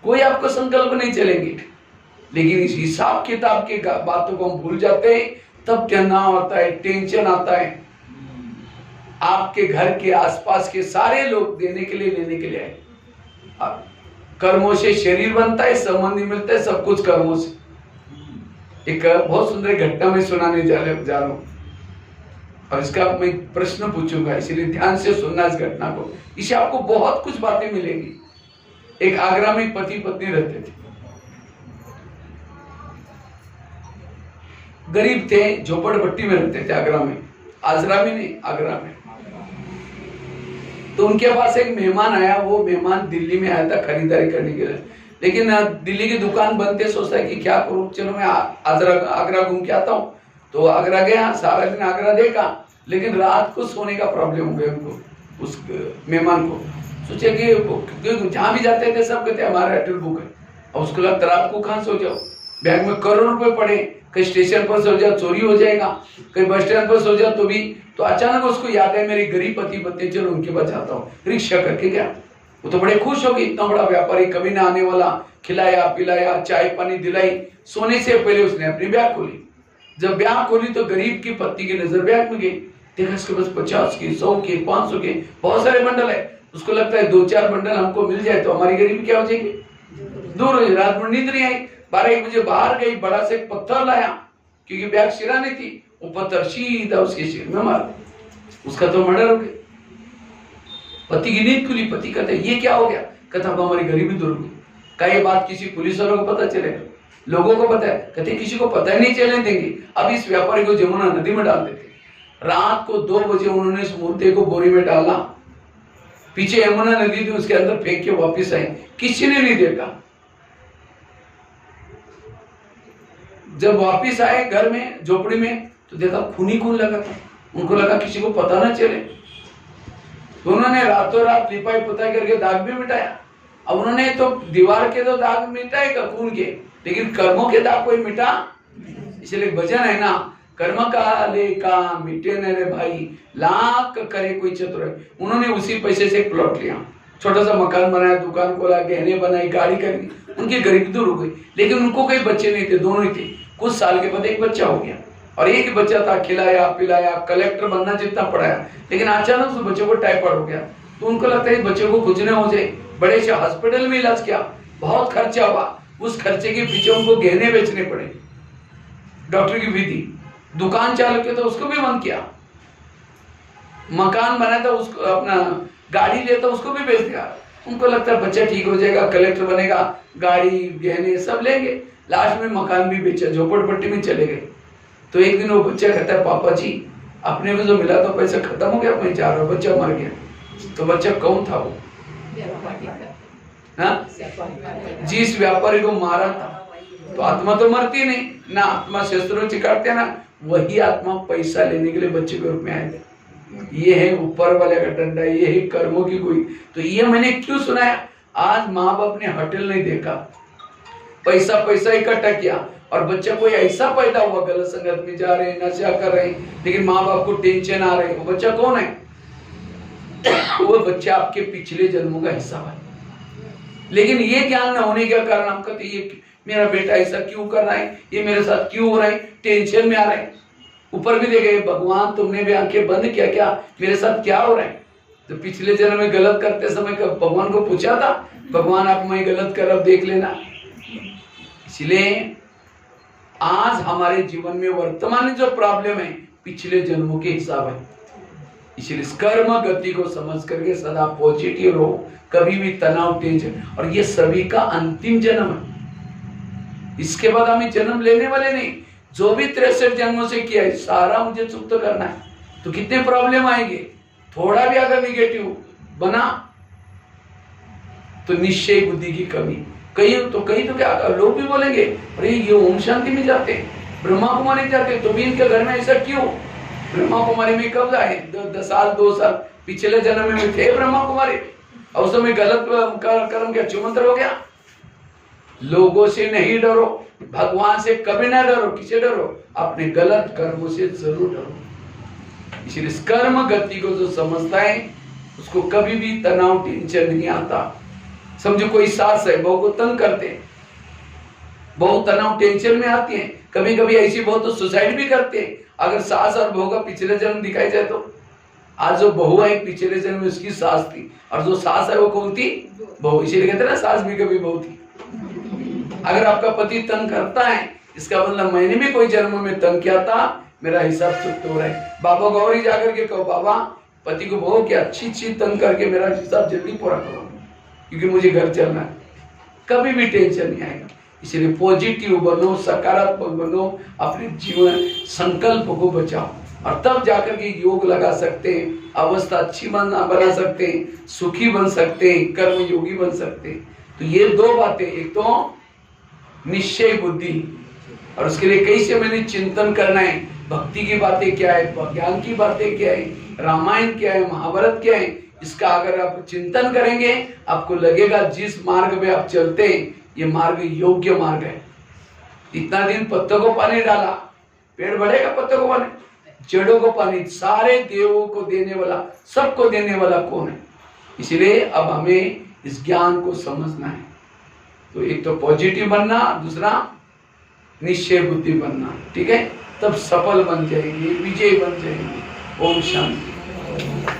कोई आपको संकल्प नहीं चलेंगे, लेकिन इस हिसाब किताब के बातों को हम भूल जाते हैं, तब तनाव आता है, टेंशन आता है। आपके घर के आसपास के सारे लोग देने के लिए, लेने के लिए आए। कर्मों से शरीर बनता है, संबंधी मिलता है, सब कुछ कर्मों से। एक बहुत सुंदर घटना में सुनाने जा रहा हूं, और इसका मैं प्रश्न पूछूंगा, इसलिए ध्यान से सुनना इस घटना को। इससे आपको बहुत कुछ बातें मिलेंगी। एक आगरा में पति पत्नी रहते थे, गरीब थे, झोपड़पट्टी में रहते थे आगरा में, आजरा में नहीं, आगरा में। तो उनके पास एक मेहमान आया। वो मेहमान दिल्ली में आया था खरीदारी करने के लिए, लेकिन दिल्ली की दुकान बंद थे। सोचता है कि क्या करूं, चलो मैं आगरा घूम के आता हूँ। तो आगरा गया, सारा दिन आगरा देखा, लेकिन रात को सोने का प्रॉब्लम हो गया उनको, उस मेहमान को। सोचे कि जहां भी जाते थे सब कहते हमारा होटल बुक है। और उसको लगता रात को कहाँ सो जाओ, बैग में करोड़ रुपए पड़े, कहीं स्टेशन पर सो जाओ चोरी हो जाएगा, कहीं बस स्टैंड पर सो जाओ तो भी। तो अचानक उसको याद है मेरी गरीब पति पत्नी, चलो उनके पास जाता हूँ। रिक्शा करके गया। वो तो बड़े खुश हो गए, इतना बड़ा व्यापारी कभी ना आने वाला, खिलाया पिलाया, चाय पानी दिलाई। सोने से पहले उसने अपनी बैग खोली। जब बैग खोली तो गरीब की पत्नी की नजर बैग में गई। देखा उसके पास 50 के, 100 के, 500 के बहुत सारे बंडल है। उसको लगता है 2-4 बंडल हमको मिल जाए तो हमारी गरीबी क्या हो जाएगी, दूर हो जाए। रात में नींद नहीं आई, 12-1 बजे बाहर गई, बड़ा से एक पत्थर लाया, क्योंकि बैग सिरानी थी, वो पत्थर सीधा उसके सिर में मार, उसका तो मर्डर हो गया। पति की नींद खुली, पति कहते ये क्या हो गया, कहता अब हमारी गरीबी दूर हुई। क्या ये बात किसी पुलिस वालों को पता चलेगा? लोगों को पता है, कहते किसी को पता ही नहीं चलने देंगे। अब इस व्यापारी को जमुना नदी में डाल देते। रात को 2 बजे उन्होंने इस मुर्दे को बोरी में डाला, पीछे यमुना नदी थी उसके अंदर फेंक के वापिस आए, किसी ने नहीं देखा। जब वापिस आए घर में झोपड़ी में तो देखा खून ही खून लगा था। उनको लगा किसी को पता ना चले, तो उन्होंने रातों रात लिपाई पुताई करके दाग भी मिटाया। अब उन्होंने तो दीवार के तो दाग मिटाएगा खून के, लेकिन कर्मों के दाग कोई मिटा। इसलिए भजन है ना, कर्म काले का मिटे न रे भाई, लाख करे कोई चतुर है। उन्होंने उसी पैसे से एक प्लॉट लिया, छोटा सा मकान बनाया, दुकान खोला, गहने बनाई, गाड़ी खरीदी, उनकी गरीबी दूर हो गई। लेकिन उनको कोई बच्चे नहीं थे, दोनों ही थे। कुछ साल के बाद एक बच्चा हो गया और एक ही बच्चा था, खिलाया पिलाया, कलेक्टर बनना जितना पढ़ाया, लेकिन अचानक उस बच्चे को टाइफाइड हो गया। तो उनको लगता है बच्चे को कुछ न हो जाए, बड़े से हॉस्पिटल में इलाज किया, बहुत खर्चा हुआ। उस खर्चे के पीछे उनको गहने बेचने पड़े, डॉक्टर की विधि। दुकान चालू किया तो उसको भी बंद किया, मकान बनाया था उसको, अपना गाड़ी लेता उसको भी बेच दिया। उनको लगता है बच्चा ठीक हो जाएगा, कलेक्टर बनेगा, गाड़ी गहने सब लेंगे। लास्ट में मकान भी बेचा, झोपड़पट्टी में चले गए। तो एक दिन वो बच्चा कहता है पापा जी अपने को जो मिला था पैसा खत्म हो गया, मैं जा रहा हूँ, बच्चा मर गया। तो बच्चा कौन था वो? जिस व्यापारी को मारा था। तो आत्मा तो मरती नहीं ना, आत्मा शस्त्रों चिकाटते ना, वही आत्मा पैसा लेने के लिए बच्चे के रूप में आए थे। ये है ऊपर वाले का डंडा, ये है कर्मों की कोई। तो ये मैंने क्यों सुनाया? आज माँ बाप ने होटल नहीं देखा, पैसा पैसा इकट्ठा किया, और बच्चा कोई ऐसा पैदा हुआ गलत संगत में जा रहे, नशा कर रहे, लेकिन माँ बाप को टेंशन आ रही। वो बच्चा कौन है? वो बच्चा आपके पिछले जन्मों का हिस्सा है। लेकिन ये ज्ञान न होने के कारण हम कहते ये मेरा बेटा ऐसा क्यों कर रहा है, ये मेरे साथ क्यों हो रहा है, टेंशन में आ रहा है। ऊपर भी देखे भगवान तुमने भी आंखें बंद किया क्या, मेरे साथ क्या हो रहा है? तो पिछले जन्म में गलत करते समय भगवान को पूछा था, भगवान आप मैं गलत कर, अब देख लेना। इसलिए आज हमारे जीवन में वर्तमान जो प्रॉब्लम है पिछले जन्मों के हिसाब है। इसलिए कर्म गति को समझ करके सदा पॉजिटिव रहो, कभी भी तनाव टेंशन। और ये सभी का अंतिम जन्म है, इसके बाद हमें जन्म लेने वाले नहीं। जो भी 63 जन्मों से किया है सारा मुझे चुप तो करना है। तो कितने प्रॉब्लम आएंगे, थोड़ा भी अगर निगेटिव बना तो निश्चय बुद्धि की कमी। कई तो क्या लोग भी बोलेंगे अरे ये ओम शांति में जाते हैं, ब्रह्मा कुमारी जाते हैं, तो भी इनके घर में ऐसा क्यों? ब्रह्मा कुमारी में कब आए? 10 साल 2 साल पिछले जन्म में थे ब्रह्मा कुमारी, और उस समय गलत कर्म क्या चुमंत्र हो गया? लोगों से नहीं डरो, भगवान से कभी ना डरो। किसे डरो? अपने गलत कर्मों से जरूर डरो। इसलिए कर्म गति को जो समझता है उसको कभी भी तनाव टेंशन नहीं आता। समझो कोई सास है, बहू को तंग करते हैं, बहू तनाव टेंशन में आती है। कभी कभी ऐसी बहू तो सुसाइड भी करते हैं। अगर सास और बहू का पिछले जन्म दिखाई जाए तो आज जो बहू है पिछले जन्म में उसकी सास थी, और जो सास है वो कौन थी? बहू। इसीलिए कहते हैं ना सास भी कभी बहू थी। अगर आपका पति तंग करता है इसका मतलब मैंने भी कोई जन्म में तंग किया था, मेरा हिसाब चुप हो रहा है। बाबा गौरी जाकर के कहो बाबा पति को बहू के अच्छी तंग करके मेरा हिसाब जल्दी पूरा करो, क्योंकि मुझे घर चलना है। कभी भी टेंशन नहीं आएगा। इसलिए पॉजिटिव बनो, सकारात्मक बनो, अपने जीवन संकल्प को बचाओ, और तब जाकर के योग लगा सकते हैं, अवस्था अच्छी बना सकते हैं, सुखी बन सकते हैं, कर्म योगी बन सकते हैं। तो ये 2 बातें, एक तो निश्चय बुद्धि, और उसके लिए कैसे मैंने चिंतन करना है, भक्ति की बातें क्या है, ज्ञान की बातें क्या है, रामायण क्या है, महाभारत क्या है, इसका अगर आप चिंतन करेंगे आपको लगेगा जिस मार्ग में आप चलते हैं ये मार्ग योग्य मार्ग है। इतना दिन पत्तों को पानी डाला, पेड़ बढ़ेगा पत्तों को पानी, जड़ों को पानी, सारे देवों को देने वाला, सबको देने वाला कौन है? इसलिए अब हमें इस ज्ञान को समझना है। तो एक तो पॉजिटिव बनना, दूसरा निश्चय बुद्धि बनना, ठीक है? तब सफल बन जाएंगे, विजय बन जाएंगे। ओम शांति।